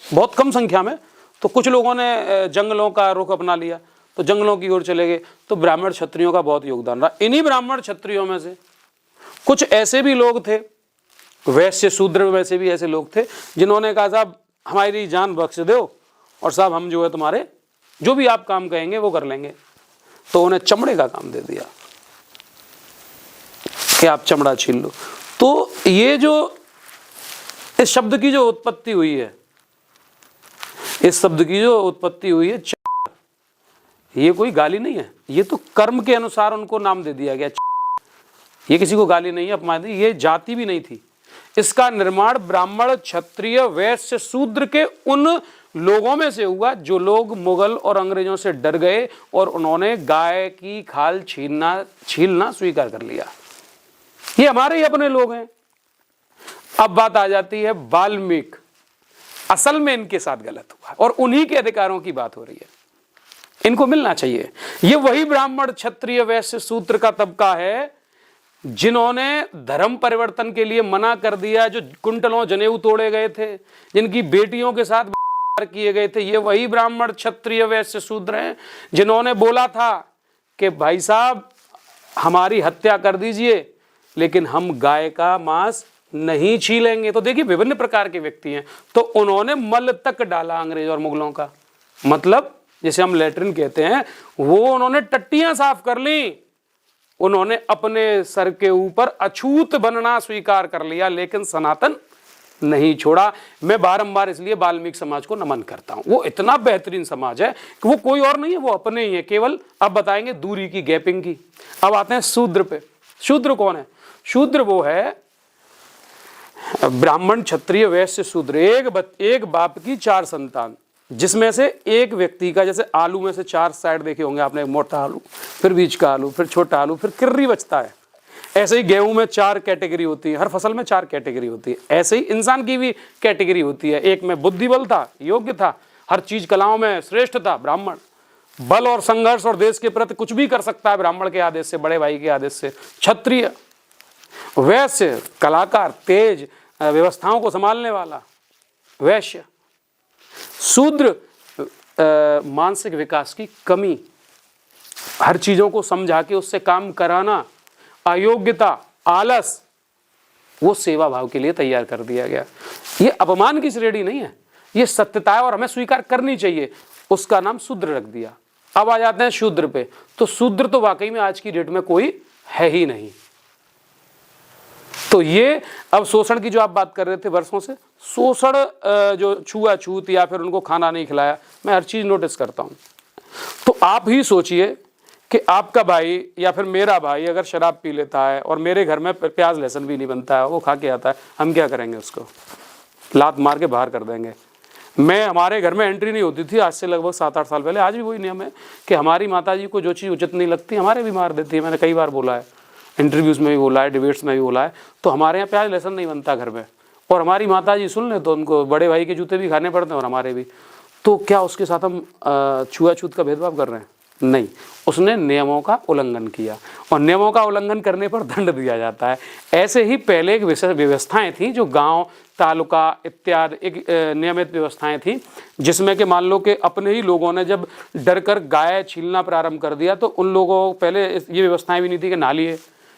बहुत कम संख्या में। तो कुछ लोगों ने जंगलों का रुख अपना लिया, तो जंगलों की ओर चले गए। तो ब्राह्मण क्षत्रियों का बहुत योगदान रहा। इन्हीं ब्राह्मण क्षत्रियों में से कुछ ऐसे भी लोग थे, वैश्य शूद्र में से भी ऐसे लोग थे जिन्होंने कहा साहब हमारी जान बख्श दो और साहब हम जो है तुम्हारे जो भी आप काम कहेंगे वो कर लेंगे। तो उन्हें चमड़े का काम दे दिया कि आप चमड़ा छीन लो। तो ये जो इस शब्द की जो उत्पत्ति हुई है, इस शब्द की जो उत्पत्ति हुई है, ये कोई गाली नहीं है, ये तो कर्म के अनुसार उनको नाम दे दिया गया। ये किसी को गाली नहीं है, अपमान नहीं, ये जाति भी नहीं थी। इसका निर्माण ब्राह्मण क्षत्रिय वैश्य शूद्र के उन लोगों में से हुआ जो लोग मुगल और अंग्रेजों से डर गए और उन्होंने गाय की खाल छीलना स्वीकार कर लिया। ये हमारे ही अपने लोग हैं। अब बात आ जाती है वाल्मीकि, असल में इनके साथ गलत हुआ और उन्हीं के अधिकारों की बात हो रही है, इनको मिलना चाहिए। ये वही ब्राह्मण क्षत्रिय वैश्य शूद्र का तबका है जिन्होंने धर्म परिवर्तन के लिए मना कर दिया, जो कुंटलों जनेऊ तोड़े गए थे, जिनकी बेटियों के साथ किए गए थे। ये वही ब्राह्मण क्षत्रिय वैश्य शूद्र हैं जिन्होंने बोला था कि भाई साहब हमारी हत्या कर दीजिए लेकिन हम गाय का मांस नहीं छीलेंगे। तो देखिए विभिन्न प्रकार के व्यक्ति हैं। तो उन्होंने मल तक डाला अंग्रेज और मुगलों का, मतलब जिसे हम लैट्रिन कहते हैं, वो उन्होंने टट्टियां साफ कर ली। उन्होंने अपने सर के ऊपर अछूत बनना स्वीकार कर लिया लेकिन सनातन नहीं छोड़ा। मैं बारंबार इसलिए वाल्मीकि समाज को नमन करता हूं। वो इतना बेहतरीन समाज है कि वो कोई और नहीं है, वो अपने ही है। केवल अब बताएंगे दूरी की, गैपिंग की। अब आते हैं शूद्र पे। शूद्र कौन है? शूद्र वो है ब्राह्मण क्षत्रिय वैश्य शूद्र, एक बाप की 4 संतान, जिसमें से एक व्यक्ति का, जैसे आलू में से 4 साइड देखे होंगे आपने, मोटा आलू, फिर बीच का आलू, फिर छोटा आलू, फिर किर्री बचता है। ऐसे ही गेहूं में 4 कैटेगरी होती है, हर फसल में 4 कैटेगरी होती है। ऐसे ही इंसान की भी कैटेगरी होती है। एक में बुद्धिबल था, योग्य था, हर चीज कलाओं में श्रेष्ठ था, ब्राह्मण। बल और संघर्ष और देश के प्रति कुछ भी कर सकता है ब्राह्मण के आदेश से, बड़े भाई के आदेश से, क्षत्रिय। वैश्य कलाकार, तेज, व्यवस्थाओं को संभालने वाला वैश्य। शूद्र मानसिक विकास की कमी, हर चीजों को समझा के उससे काम कराना, अयोग्यता, आलस, वो सेवा भाव के लिए तैयार कर दिया गया। ये अपमान की श्रेणी नहीं है, ये सत्यता है और हमें स्वीकार करनी चाहिए। उसका नाम शूद्र रख दिया। अब आ जाते हैं शूद्र पे। तो शूद्र तो वाकई में आज की डेट में कोई है ही नहीं। तो ये अब शोषण की जो आप बात कर रहे थे वर्षों से, शोषण, जो छुआछूत या फिर उनको खाना नहीं खिलाया, मैं हर चीज नोटिस करता हूं। तो आप ही सोचिए कि आपका भाई या फिर मेरा भाई अगर शराब पी लेता है और मेरे घर में प्याज लहसुन भी नहीं बनता है, वो खा के आता है, हम क्या करेंगे? उसको लात मार के बाहर कर देंगे। हमारे घर में एंट्री नहीं होती थी आज से लगभग 7-8 साल पहले। आज भी वही नियम है कि हमारी माताजी को जो चीज़ उचित नहीं लगती हमारे भी मार देती है। मैंने कई बार बोला है, इंटरव्यूज़ में भी बोला है, डिबेट्स में भी बोला है। तो हमारे यहाँ प्याज लहसुन नहीं बनता घर में, और हमारी माताजी सुन ले तो उनको बड़े भाई के जूते भी खाने पड़ते हैं और हमारे भी। तो क्या उसके साथ हम छुआछूत का भेदभाव कर रहे हैं? नहीं, उसने नियमों का उल्लंघन किया और नियमों का उल्लंघन करने पर दंड दिया जाता है। ऐसे ही पहले एक व्यवस्थाएं थी जो गांव, तालुका इत्यादि एक नियमित व्यवस्थाएं थी, जिसमें कि मान लो कि अपने ही लोगों ने जब डर कर गाय छीलना प्रारंभ कर दिया तो उन लोगों को पहले ये व्यवस्थाएं भी नहीं थी कि नहा लिए,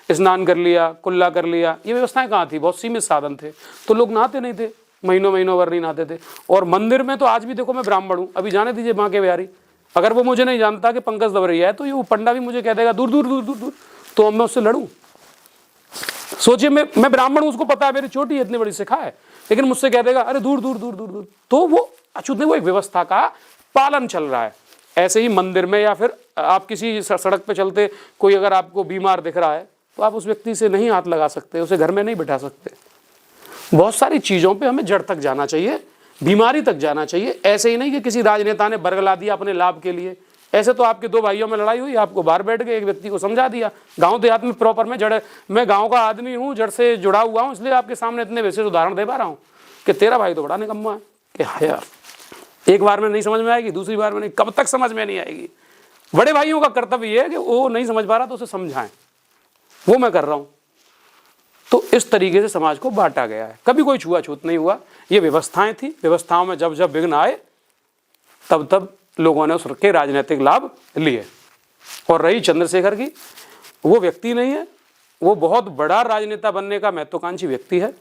स्नान कर लिया, कुल्ला कर लिया। ये व्यवस्थाएं कहाँ थी? बहुत सीमित साधन थे, तो लोग नहाते नहीं थे, महीनों भर नहीं नहाते थे। और मंदिर में तो आज भी देखो, मैं ब्राह्मण हूँ, अभी जाने दीजिए माँ के बिहारी, अगर वो मुझे नहीं जानता कि पंकज दबरैया है तो ये वो पंडा भी मुझे कह देगा दूर दूर दूर दूर दूर, तो मैं उससे लड़ूं? सोचिए, मैं ब्राह्मण हूं, उसको पता है मेरी चोटी है, इतनी बड़ी सिखा है, लेकिन मुझसे कह देगा अरे दूर दूर दूर दूर दूर। तो वो अछूत नहीं, वो एक व्यवस्था का पालन चल रहा है। ऐसे ही मंदिर में या फिर आप किसी सड़क पे चलते, कोई अगर आपको बीमार दिख रहा है तो आप उस व्यक्ति से नहीं हाथ लगा सकते, उसे घर में नहीं बिठा सकते। बहुत सारी चीज़ों पे हमें जड़ तक जाना चाहिए, बीमारी तक जाना चाहिए। ऐसे ही नहीं कि किसी राजनेता ने बरगला दिया अपने लाभ के लिए। ऐसे तो आपके दो भाइयों में लड़ाई हुई, आपको बाहर बैठ गए, एक व्यक्ति को समझा दिया। गांव देहात में प्रॉपर मैं गांव का आदमी हूं, जड़ से जुड़ा हुआ हूं, इसलिए आपके सामने इतने विशेष उदाहरण दे पा रहा हूं कि तेरा भाई तो बड़ा निकम्मा है कि हाँ यार, एक बार में नहीं समझ में आएगी, दूसरी बार में नहीं, कब तक समझ में नहीं आएगी। बड़े भाइयों का कर्तव्य ये है कि वो नहीं समझ पा रहा तो उसे समझाएं, वो मैं कर रहा हूं। तो इस तरीके से समाज को बांटा गया है, कभी कोई छुआछूत नहीं हुआ। ये व्यवस्थाएं थी, व्यवस्थाओं में जब जब विघ्न आए तब तब लोगों ने उसके राजनीतिक लाभ लिए। और रही चंद्रशेखर की, वो व्यक्ति नहीं है, वो बहुत बड़ा राजनेता बनने का महत्वाकांक्षी व्यक्ति है।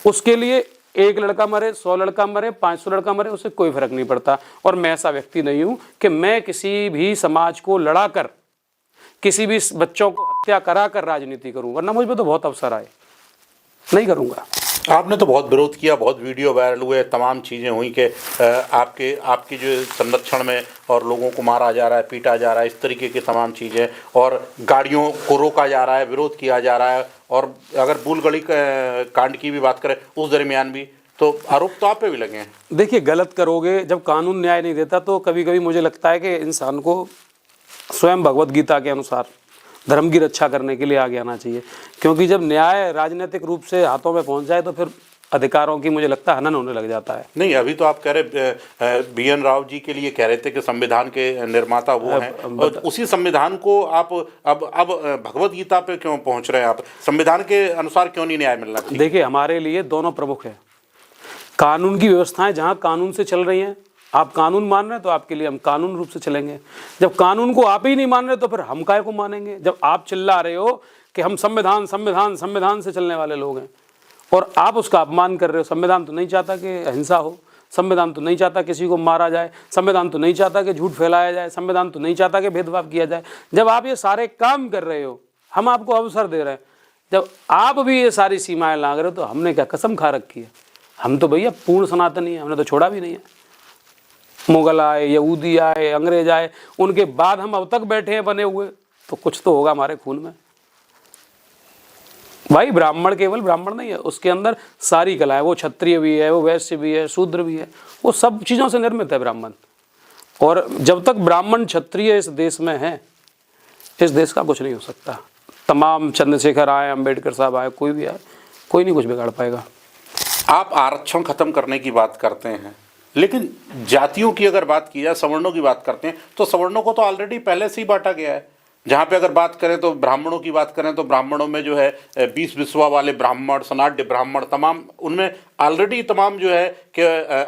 उसके लिए एक लड़का मरे, 100 लड़का मरे, 500 लड़का मरे, उससे कोई फर्क नहीं पड़ता। और मैं ऐसा व्यक्ति नहीं हूं कि मैं किसी भी समाज को लड़ाकर, किसी भी बच्चों को हत्या कराकर राजनीति करूं, वरना मुझ पर तो बहुत अवसर आए, नहीं करूंगा। आपने तो बहुत विरोध किया, बहुत वीडियो वायरल हुए, तमाम चीज़ें हुई कि आपकी जो संरक्षण में और लोगों को मारा जा रहा है, पीटा जा रहा है, इस तरीके की तमाम चीज़ें, और गाड़ियों को रोका जा रहा है, विरोध किया जा रहा है। और अगर बुलगड़ी कांड की भी बात करें उस दरमियान भी, तो आरोप तो आप पे भी लगे हैं। देखिए, गलत करोगे, जब कानून न्याय नहीं देता तो कभी कभी मुझे लगता है कि इंसान को स्वयं भगवत गीता के अनुसार धर्म की रक्षा करने के लिए आगे आना चाहिए। क्योंकि जब न्याय राजनीतिक रूप से हाथों में पहुंच जाए तो फिर अधिकारों की मुझे लगता है हनन होने लग जाता है। नहीं, अभी तो आप कह रहे BN राव जी के लिए कह रहे थे कि संविधान के निर्माता वो हैं, और उसी संविधान को आप अब भगवत गीता पे क्यों पहुंच रहे हैं? आप संविधान के अनुसार क्यों नहीं न्याय मिलना चाहिए? देखिए, हमारे लिए दोनों प्रमुख है। कानून की व्यवस्थाएं जहाँ कानून से चल रही हैं, आप कानून मान रहे हैं तो आपके लिए हम कानून रूप से चलेंगे। जब कानून को आप ही नहीं मान रहे तो फिर हम काहे को मानेंगे? जब आप चिल्ला रहे हो कि हम संविधान संविधान संविधान से चलने वाले लोग हैं और आप उसका अपमान कर रहे हो। संविधान तो नहीं चाहता कि अहिंसा हो, संविधान तो नहीं चाहता किसी को मारा जाए, संविधान तो नहीं चाहता कि झूठ फैलाया जाए, संविधान तो नहीं चाहता कि भेदभाव किया जाए। जब आप ये सारे काम कर रहे हो, हम आपको अवसर दे रहे हैं, जब आप भी ये सारी सीमाएं लांघ रहे हो तो हमने क्या कसम खा रखी है? हम तो भैया पूर्ण सनातनी है, हमने तो छोड़ा भी नहीं है। मुगल आए, यहूदी आए, अंग्रेज आए, उनके बाद हम अब तक बैठे हैं बने हुए, तो कुछ तो होगा हमारे खून में। भाई, ब्राह्मण केवल ब्राह्मण नहीं है, उसके अंदर सारी कला है। वो क्षत्रिय भी है, वो वैश्य भी है, शूद्र भी है, वो सब चीज़ों से निर्मित है ब्राह्मण। और जब तक ब्राह्मण क्षत्रिय इस देश में है, इस देश का कुछ नहीं हो सकता। तमाम चंद्रशेखर आए, अंबेडकर साहब आए, कोई भी आए, कोई नहीं कुछ बिगाड़ पाएगा। आप आरक्षण खत्म करने की बात करते हैं, लेकिन जातियों की अगर बात की जाए, सवर्णों की बात करते हैं, तो सवर्णों को तो ऑलरेडी पहले से ही बांटा गया है। जहाँ पे अगर बात करें तो ब्राह्मणों की बात करें तो ब्राह्मणों में जो है 20 बिस्वा वाले ब्राह्मण, सनाड्य ब्राह्मण, तमाम उनमें ऑलरेडी तमाम जो है कि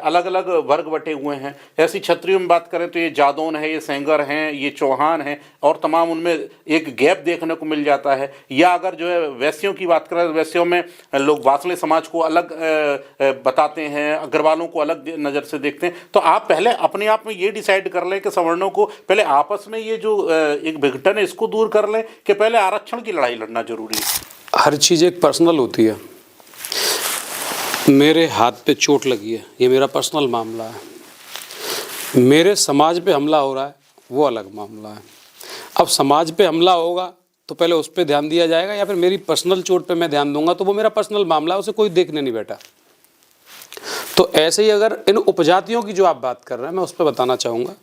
अलग अलग वर्ग बटे हुए हैं। ऐसी क्षत्रियों में बात करें तो ये जादौन है, ये सेंगर हैं, ये चौहान हैं, और तमाम उनमें एक गैप देखने को मिल जाता है। या अगर जो है वैश्यों की बात करें तो वैश्यों में लोग वासले समाज को अलग बताते हैं, अग्रवालों को अलग नज़र से देखते हैं। तो आप पहले अपने आप में ये डिसाइड कर लें कि सवर्णों को पहले आपस में ये जो एक विघटन है इसको दूर कर लें कि पहले आरक्षण की लड़ाई लड़ना जरूरी है। हर चीज़ एक पर्सनल होती है। मेरे हाथ पे चोट लगी है, ये मेरा पर्सनल मामला है। मेरे समाज पे हमला हो रहा है, वो अलग मामला है। अब समाज पे हमला होगा तो पहले उस पर ध्यान दिया जाएगा, या फिर मेरी पर्सनल चोट पे मैं ध्यान दूंगा तो वो मेरा पर्सनल मामला है, उसे कोई देखने नहीं बैठा। तो ऐसे ही अगर इन उपजातियों की जो आप बात कर रहे हैं, मैं उस पर बताना चाहूँगा,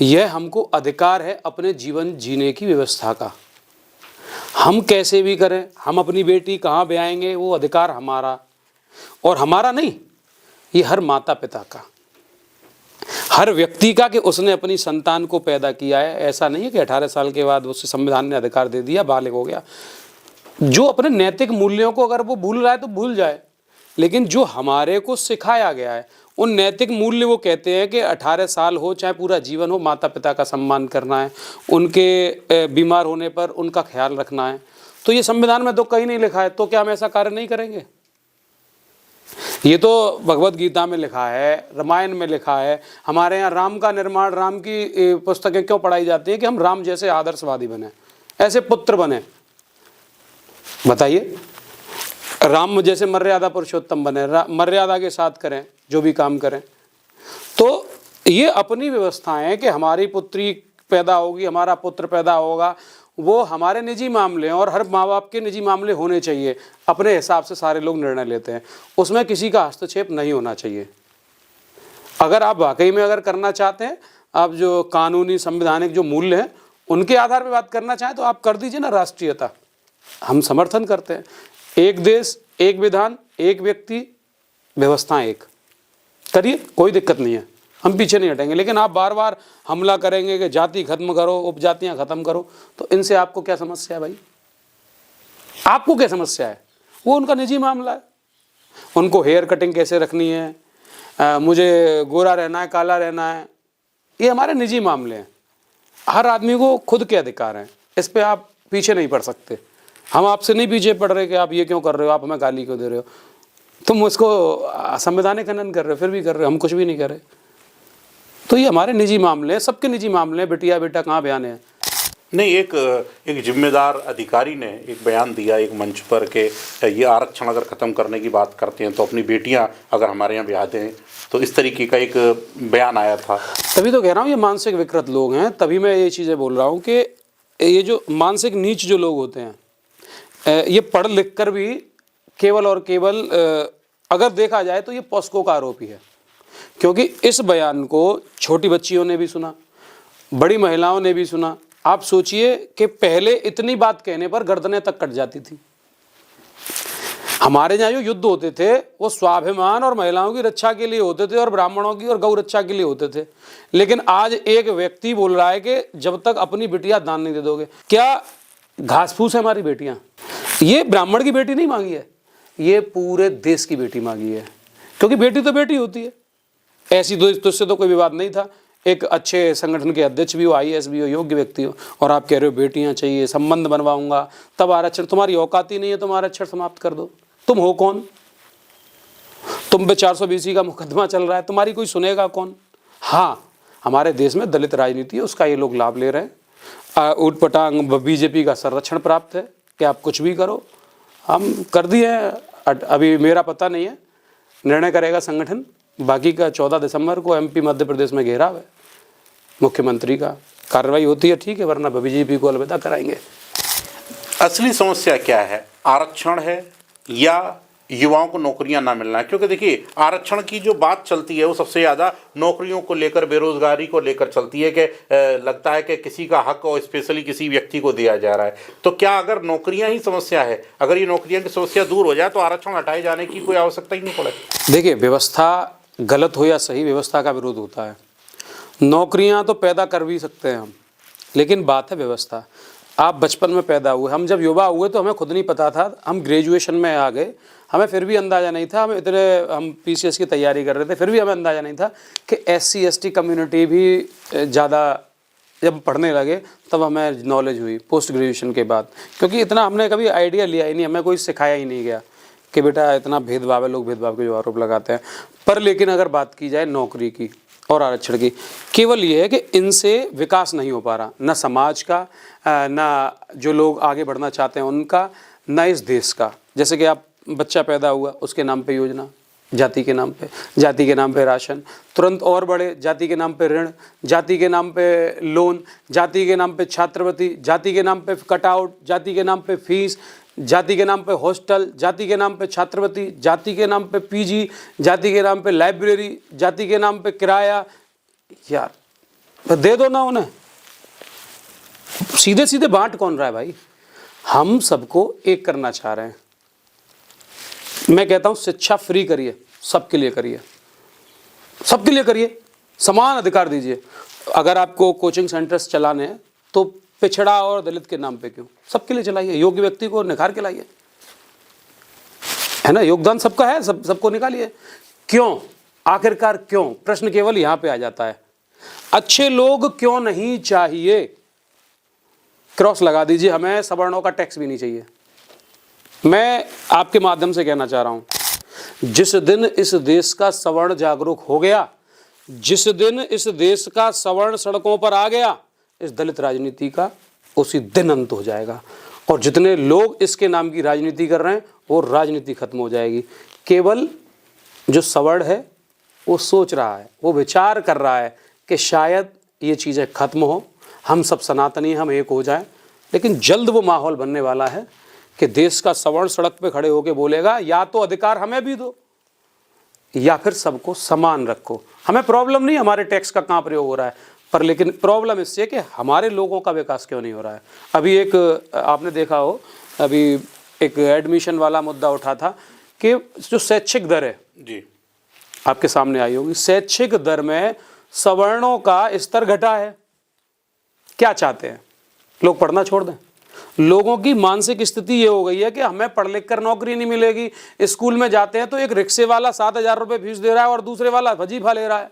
यह हमको अधिकार है अपने जीवन जीने की व्यवस्था का। हम कैसे भी करें, हम अपनी बेटी कहाँ ब्याएंगे, वो अधिकार हमारा, और हमारा नहीं, ये हर माता पिता का, हर व्यक्ति का, कि उसने अपनी संतान को पैदा किया है। ऐसा नहीं है कि 18 साल के बाद उसे संविधान ने अधिकार दे दिया, बालिग हो गया। जो अपने नैतिक मूल्यों को अगर वो भूल रहा है तो भूल जाए, लेकिन जो हमारे को सिखाया गया है उन नैतिक मूल्य, वो कहते हैं कि 18 साल हो चाहे पूरा जीवन हो, माता पिता का सम्मान करना है, उनके बीमार होने पर उनका ख्याल रखना है। तो ये संविधान में तो कहीं नहीं लिखा है, तो क्या हम ऐसा कार्य नहीं करेंगे? ये तो भगवत गीता में लिखा है, रामायण में लिखा है। हमारे यहाँ राम का निर्माण, राम की पुस्तकें क्यों पढ़ाई जाती हैं कि हम राम जैसे आदर्शवादी बने, ऐसे पुत्र बने। बताइए, राम जैसे मर्यादा पुरुषोत्तम बने, मर्यादा के साथ करें जो भी काम करें। तो ये अपनी व्यवस्थाएं हैं कि हमारी पुत्री पैदा होगी, हमारा पुत्र पैदा होगा, वो हमारे निजी मामले हैं और हर माँ बाप के निजी मामले होने चाहिए। अपने हिसाब से सारे लोग निर्णय लेते हैं, उसमें किसी का हस्तक्षेप नहीं होना चाहिए। अगर आप वाकई में अगर करना चाहते हैं, आप जो कानूनी संवैधानिक जो मूल्य हैं उनके आधार पर बात करना चाहें तो आप कर दीजिए ना राष्ट्रीयता, हम समर्थन करते हैं। एक देश, एक विधान, एक व्यक्ति, व्यवस्थाएं एक, करिए, कोई दिक्कत नहीं है, हम पीछे नहीं हटेंगे। लेकिन आप बार बार हमला करेंगे कि जाति खत्म करो, उपजातियां खत्म करो, तो इनसे आपको क्या समस्या है भाई? आपको क्या समस्या है? वो उनका निजी मामला है, उनको हेयर कटिंग कैसे रखनी है, मुझे गोरा रहना है, काला रहना है, ये हमारे निजी मामले हैं। हर आदमी को खुद के अधिकार हैं, इस पे आप पीछे नहीं पड़ सकते। हम आपसे नहीं पीछे पड़ रहे कि आप ये क्यों कर रहे हो, आप हमें गाली क्यों दे रहे हो, तुम उसको संवैधानिक खनन कर रहे हो, फिर भी कर रहे हो, हम कुछ भी नहीं कर रहे। तो ये हमारे निजी मामले हैं, सबके निजी मामले हैं। बिटिया बेटा कहाँ बयान है? नहीं, एक जिम्मेदार अधिकारी ने एक बयान दिया एक मंच पर कि ये आरक्षण अगर ख़त्म करने की बात करते हैं तो अपनी बेटियां अगर हमारे यहाँ ब्याह दें, तो इस तरीके का एक बयान आया था। तभी तो कह रहा हूँ ये मानसिक विकृत लोग हैं, तभी मैं ये चीज़ें बोल रहा हूँ कि ये जो मानसिक नीच जो लोग होते हैं, ये पढ़ लिख कर भी केवल और केवल अगर देखा जाए तो ये पॉस्को का आरोपी है। क्योंकि इस बयान को छोटी बच्चियों ने भी सुना, बड़ी महिलाओं ने भी सुना। आप सोचिए कि पहले इतनी बात कहने पर गर्दनें तक कट जाती थी। हमारे यहाँ जो युद्ध होते थे वो स्वाभिमान और महिलाओं की रक्षा के लिए होते थे और ब्राह्मणों की और गौ रक्षा के लिए होते थे। लेकिन आज एक व्यक्ति बोल रहा है कि जब तक अपनी बिटिया दान नहीं दे दोगे, क्या घास फूस है हमारी बेटियां? ये ब्राह्मण की बेटी नहीं मांगी है, ये पूरे देश की बेटी मांगी है। क्योंकि बेटी तो बेटी होती है, ऐसी तो इससे तो कोई विवाद नहीं था। एक अच्छे संगठन के अध्यक्ष भी हो, IAS भी हो, योग्य व्यक्ति हो, और आप कह रहे हो बेटियां चाहिए, संबंध बनवाऊंगा तब आरक्षण। तुम्हारी औकात ही नहीं है, तुम आरक्षण समाप्त कर दो। तुम हो कौन? तुम पे 420 का मुकदमा चल रहा है, तुम्हारी कोई सुनेगा कौन? हाँ, हमारे देश में दलित राजनीति है, उसका ये लोग लाभ ले रहे हैं। ऊटपटांग BJP का संरक्षण प्राप्त है कि आप कुछ भी करो, हम कर दिए हैं। अभी मेरा पता नहीं है, निर्णय करेगा संगठन। बाकी का 14 दिसंबर को MP मध्य प्रदेश में घेराव है, मुख्यमंत्री का कार्रवाई होती है ठीक है, वरना BJP को अलविदा कराएंगे। असली समस्या क्या है? आरक्षण है या युवाओं को नौकरियां ना मिलना है? क्योंकि देखिए, आरक्षण की जो बात चलती है वो सबसे ज़्यादा नौकरियों को लेकर, बेरोजगारी को लेकर चलती है कि लगता है कि किसी का हक और स्पेशली किसी व्यक्ति को दिया जा रहा है। तो क्या अगर नौकरियां ही समस्या है, अगर ये नौकरियां की समस्या दूर हो जाए तो आरक्षण हटाए जाने की कोई आवश्यकता ही नहीं पड़े? देखिए, व्यवस्था गलत हो या सही, व्यवस्था का विरोध होता है। नौकरियां तो पैदा कर भी सकते हैं हम, लेकिन बात है व्यवस्था। आप बचपन में पैदा हुए, हम जब युवा हुए तो हमें खुद नहीं पता था, हम ग्रेजुएशन में आ गए, हमें फिर भी अंदाज़ा नहीं था, हम PCS की तैयारी कर रहे थे, फिर भी हमें अंदाज़ा नहीं था कि SC ST कम्युनिटी भी ज़्यादा, जब पढ़ने लगे तब हमें नॉलेज हुई पोस्ट ग्रेजुएशन के बाद। क्योंकि इतना हमने कभी आइडिया लिया ही नहीं, हमें कोई सिखाया ही नहीं गया कि बेटा इतना भेदभाव है, लोग भेदभाव के जो आरोप लगाते हैं। पर लेकिन अगर बात की जाए नौकरी की और आरक्षण की, केवल ये है कि इनसे विकास नहीं हो पा रहा, न समाज का, न जो लोग आगे बढ़ना चाहते हैं उनका, न इस देश का। जैसे कि आप बच्चा पैदा हुआ, उसके नाम पे योजना, जाति के नाम पे, जाति के नाम पे राशन, तुरंत और बड़े, जाति के नाम पे ऋण, जाति के नाम पे लोन, जाति के नाम पे छात्रवृत्ति, जाति के नाम पे कटआउट, जाति के नाम पे फीस, जाति के नाम पे हॉस्टल, जाति के नाम पे छात्रवृत्ति, जाति के नाम पे PG, जाति के नाम पे लाइब्रेरी, जाति के नाम पे किराया। यार तो दे दो ना उन्हें, सीधे सीधे बांट कौन रहा है भाई? हम सबको एक करना चाह रहे हैं। मैं कहता हूं शिक्षा फ्री करिए, सबके लिए करिए, सबके लिए करिए, समान अधिकार दीजिए। अगर आपको कोचिंग सेंटर्स चलाने हैं तो पिछड़ा और दलित के नाम पे क्यों? सबके लिए चलाइए, योग्य व्यक्ति को निखार के लाइए, है ना? योगदान सबका है, सबको निकालिए। क्यों? आखिरकार क्यों? प्रश्न केवल यहां पे आ जाता है, अच्छे लोग क्यों नहीं चाहिए? क्रॉस लगा दीजिए, हमें सवर्णों का टैक्स भी नहीं चाहिए। मैं आपके माध्यम से कहना चाह रहा हूं, जिस दिन इस देश का सवर्ण जागरूक हो गया, जिस दिन इस देश का सवर्ण सड़कों पर आ गया, इस दलित राजनीति का उसी दिन अंत हो जाएगा। और जितने लोग इसके नाम की राजनीति कर रहे हैं वो राजनीति खत्म हो जाएगी। केवल जो सवर्ण है वो सोच रहा है, वो विचार कर रहा है कि शायद ये चीज़ें खत्म हो, हम सब सनातनी, हम एक हो जाएं। लेकिन जल्द वो माहौल बनने वाला है कि देश का सवर्ण सड़क पे खड़े होकर बोलेगा, या तो अधिकार हमें भी दो, या फिर सबको समान रखो। हमें प्रॉब्लम नहीं हमारे टैक्स का कहाँ प्रयोग हो रहा है, पर लेकिन प्रॉब्लम इससे कि हमारे लोगों का विकास क्यों नहीं हो रहा है। अभी एक आपने देखा हो, अभी एक एडमिशन वाला मुद्दा उठा था कि जो शैक्षिक दर है जी, आपके सामने आई होगी, शैक्षिक दर में सवर्णों का स्तर घटा है। क्या चाहते हैं लोग? पढ़ना छोड़ दें? लोगों की मानसिक स्थिति ये हो गई है कि हमें पढ़ लिख कर नौकरी नहीं मिलेगी। स्कूल में जाते हैं तो एक रिक्शे वाला 7,000 रुपये फीस दे रहा है और दूसरे वाला वजीफा ले रहा है।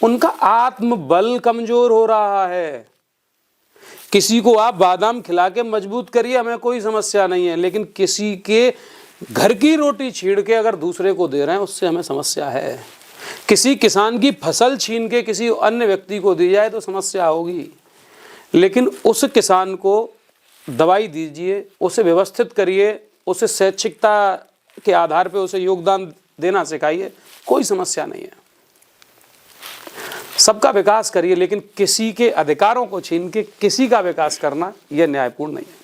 उनका आत्मबल कमजोर हो रहा है। किसी को आप बादाम खिला के मजबूत करिए, हमें कोई समस्या नहीं है, लेकिन किसी के घर की रोटी छीड़ के अगर दूसरे को दे रहे हैं उससे हमें समस्या है। किसी किसान की फसल छीन के किसी अन्य व्यक्ति को दी जाए तो समस्या होगी, लेकिन उस किसान को दवाई दीजिए, उसे व्यवस्थित करिए, उसे शैक्षिकता के आधार पर उसे योगदान देना सिखाइए, कोई समस्या नहीं है। सबका विकास करिए, लेकिन किसी के अधिकारों को छीन के किसी का विकास करना यह न्यायपूर्ण नहीं है।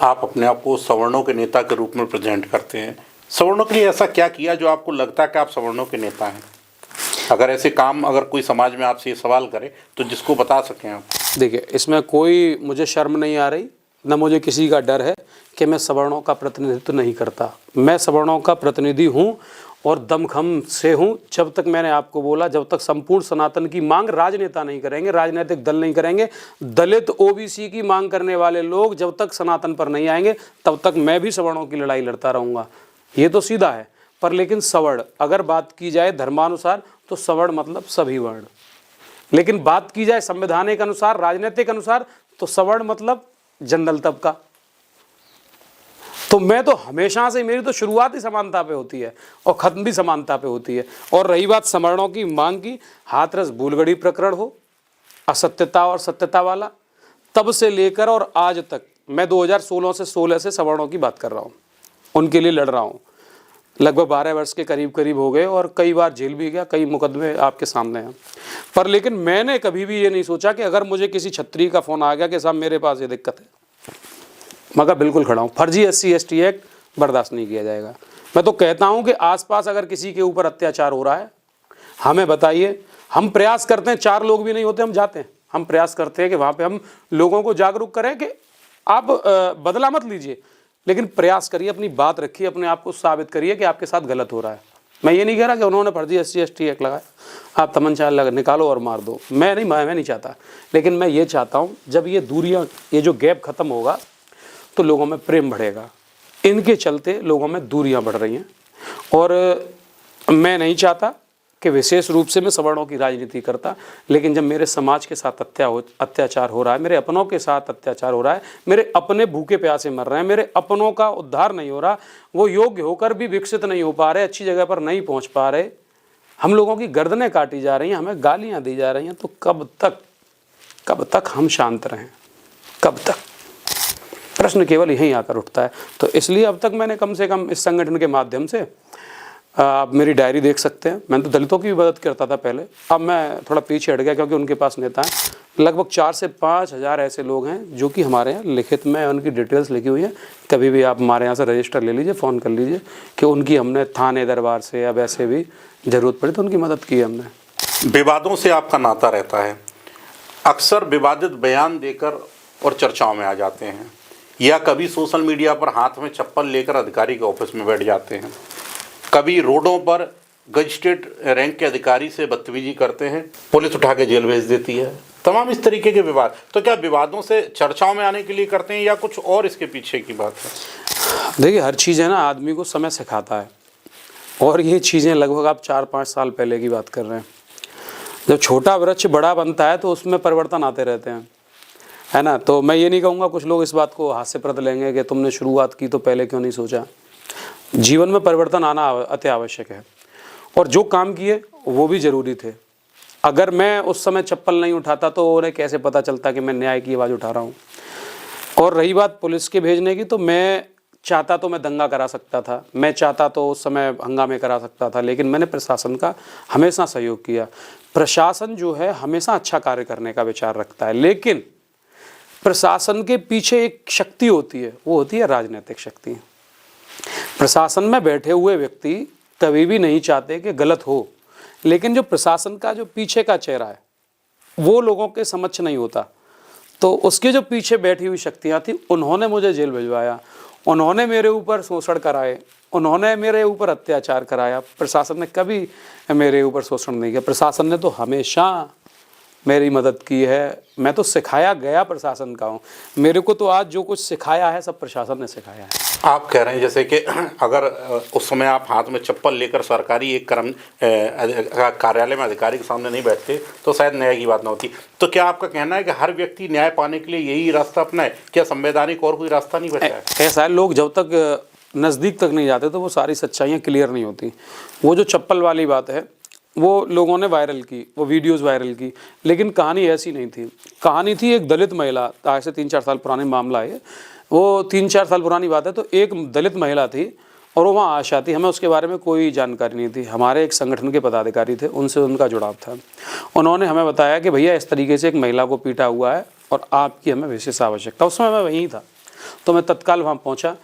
आप अपने आप को सवर्णों के नेता के रूप में प्रेजेंट करते हैं। सवर्णों के लिए ऐसा क्या किया जो आपको लगता है कि आप सवर्णों के नेता हैं? अगर ऐसे काम अगर कोई समाज में आपसे ये सवाल करे तो जिसको बता सकें आप। देखिए, इसमें कोई मुझे शर्म नहीं आ रही, न मुझे किसी का डर है कि मैं सवर्णों का प्रतिनिधित्व नहीं करता। मैं सवर्णों का प्रतिनिधि हूँ और दमखम से हूँ। जब तक मैंने आपको बोला, जब तक संपूर्ण सनातन की मांग राजनेता नहीं करेंगे, राजनीतिक दल नहीं करेंगे, दलित ओबीसी की मांग करने वाले लोग जब तक सनातन पर नहीं आएंगे, तब तक मैं भी सवर्णों की लड़ाई लड़ता रहूँगा। ये तो सीधा है। पर लेकिन सवर्ण अगर बात की जाए धर्मानुसार तो सवर्ण मतलब सभी वर्ण, लेकिन बात की जाए संवैधानिक अनुसार, राजनीतिक अनुसार, तो सवर्ण मतलब जनरल तबका। तो मैं तो हमेशा से, मेरी तो शुरुआत ही समानता पे होती है और खत्म भी समानता पे होती है। और रही बात सवर्णों की मांग की, हाथरस भूलगढ़ी प्रकरण हो, असत्यता और सत्यता वाला, तब से लेकर और आज तक मैं 2016 से सवर्णों की बात कर रहा हूँ, उनके लिए लड़ रहा हूँ। लगभग 12 वर्ष के करीब हो गए और कई बार जेल भी गया, कई मुकदमे आपके सामने हैं। पर लेकिन मैंने कभी भी ये नहीं सोचा कि अगर मुझे किसी क्षत्रिय का फ़ोन आ गया कि साहब मेरे पास ये दिक्कत है, मगर बिल्कुल खड़ा हूँ। फर्जी SC/ST एक्ट बर्दाश्त नहीं किया जाएगा। मैं तो कहता हूँ कि आसपास अगर किसी के ऊपर अत्याचार हो रहा है, हमें बताइए। हम प्रयास करते हैं, 4 लोग भी नहीं होते, हम जाते हैं, हम प्रयास करते हैं कि वहाँ पे हम लोगों को जागरूक करें कि आप बदला मत लीजिए, लेकिन प्रयास करिए, अपनी बात रखिए, अपने आप को साबित करिए कि आपके साथ गलत हो रहा है। मैं ये नहीं कह रहा कि उन्होंने फर्जी SC/ST एक्ट लगाया, आप तमंचा निकालो और मार दो, मैं नहीं चाहता। लेकिन मैं ये चाहता हूँ जब ये दूरियाँ, ये जो गैप खत्म होगा तो लोगों में प्रेम बढ़ेगा। इनके चलते लोगों में दूरियां बढ़ रही हैं और मैं नहीं चाहता कि विशेष रूप से मैं सवर्णों की राजनीति करता, लेकिन जब मेरे समाज के साथ अत्याचार हो रहा है, मेरे अपनों के साथ अत्याचार हो रहा है, मेरे अपने भूखे प्यासे मर रहे हैं, मेरे अपनों का उद्धार नहीं हो रहा, वो योग्य होकर भी विकसित नहीं हो पा रहे, अच्छी जगह पर नहीं पहुँच पा रहे, हम लोगों की गर्दनें काटी जा रही हैं, हमें गालियाँ दी जा रही हैं, तो कब तक हम शांत रहें? कब तक? प्रश्न केवल यहीं आकर उठता है। तो इसलिए अब तक मैंने कम से कम इस संगठन के माध्यम से, आप मेरी डायरी देख सकते हैं, मैं तो दलितों की भी मदद करता था पहले, अब मैं थोड़ा पीछे हट गया क्योंकि उनके पास नेता हैं। लगभग 4 से 5 हज़ार ऐसे लोग हैं जो कि हमारे यहाँ लिखित में उनकी डिटेल्स लिखी हुई हैं। कभी भी आप हमारे यहाँ से रजिस्टर ले लीजिए, फ़ोन कर लीजिए कि उनकी हमने थाने दरबार से या वैसे भी ज़रूरत पड़ी तो उनकी मदद की हमने। विवादों से आपका नाता रहता है, अक्सर विवादित बयान देकर और चर्चाओं में आ जाते हैं, या कभी सोशल मीडिया पर हाथ में चप्पल लेकर अधिकारी के ऑफिस में बैठ जाते हैं, कभी रोडों पर गजिस्ट्रेट रैंक के अधिकारी से बदतमीजी करते हैं, पुलिस उठा के जेल भेज देती है, तमाम इस तरीके के विवाद। तो क्या विवादों से चर्चाओं में आने के लिए करते हैं या कुछ और इसके पीछे की बात है? देखिए, हर चीज़ है ना, आदमी को समय सिखाता है, और ये चीज़ें लगभग आप 4-5 साल पहले की बात कर रहे हैं। जब छोटा वृक्ष बड़ा बनता है तो उसमें परिवर्तन आते रहते हैं, है ना। तो मैं ये नहीं कहूँगा, कुछ लोग इस बात को हास्यप्रद लेंगे कि तुमने शुरुआत की तो पहले क्यों नहीं सोचा। जीवन में परिवर्तन आना अति आवश्यक है, और जो काम किए वो भी ज़रूरी थे। अगर मैं उस समय चप्पल नहीं उठाता तो उन्हें कैसे पता चलता कि मैं न्याय की आवाज़ उठा रहा हूँ। और रही बात पुलिस के भेजने की, तो मैं चाहता तो मैं दंगा करा सकता था, मैं चाहता तो उस समय हंगामे करा सकता था, लेकिन मैंने प्रशासन का हमेशा सहयोग किया। प्रशासन जो है हमेशा अच्छा कार्य करने का विचार रखता है, लेकिन प्रशासन के पीछे एक शक्ति होती है, वो होती है राजनीतिक शक्ति। प्रशासन में बैठे हुए व्यक्ति कभी भी नहीं चाहते कि गलत हो, लेकिन जो प्रशासन का जो पीछे का चेहरा है वो लोगों के समक्ष नहीं होता। तो उसके जो पीछे बैठी हुई शक्तियाँ थी, उन्होंने मुझे जेल भिजवाया, उन्होंने मेरे ऊपर शोषण कराए, उन्होंने मेरे ऊपर अत्याचार कराया। प्रशासन ने कभी मेरे ऊपर शोषण नहीं किया। प्रशासन ने तो हमेशा मेरी मदद की है। मैं तो सिखाया गया प्रशासन का हूँ। मेरे को तो आज जो कुछ सिखाया है सब प्रशासन ने सिखाया है। आप कह रहे हैं जैसे कि अगर उस समय आप हाथ में चप्पल लेकर सरकारी एक कार्यालय में अधिकारी के सामने नहीं बैठते तो शायद न्याय की बात ना होती। तो क्या आपका कहना है कि हर व्यक्ति न्याय पाने के लिए यही रास्ता अपनाए? क्या संवैधानिक और कोई रास्ता नहीं बचा है? ऐसा है, लोग जब तक नज़दीक तक नहीं जाते तो वो सारी सच्चाइयाँ क्लियर नहीं होती। वो जो चप्पल वाली बात है वो लोगों ने वायरल की, वो वीडियोस वायरल की, लेकिन कहानी ऐसी नहीं थी। कहानी थी एक दलित महिला, आज से 3-4 साल पुरानी मामला है, वो 3-4 साल पुरानी बात है। तो एक दलित महिला थी और वो वहाँ आशा थी। हमें उसके बारे में कोई जानकारी नहीं थी। हमारे एक संगठन के पदाधिकारी थे, उनसे उनका जुड़ाव था। उन्होंने हमें बताया कि भैया इस तरीके से एक महिला को पीटा हुआ है और आपकी हमें विशेष आवश्यकता। उस समय मैं वहीं था, तो मैं तत्काल वहाँ पहुँचा।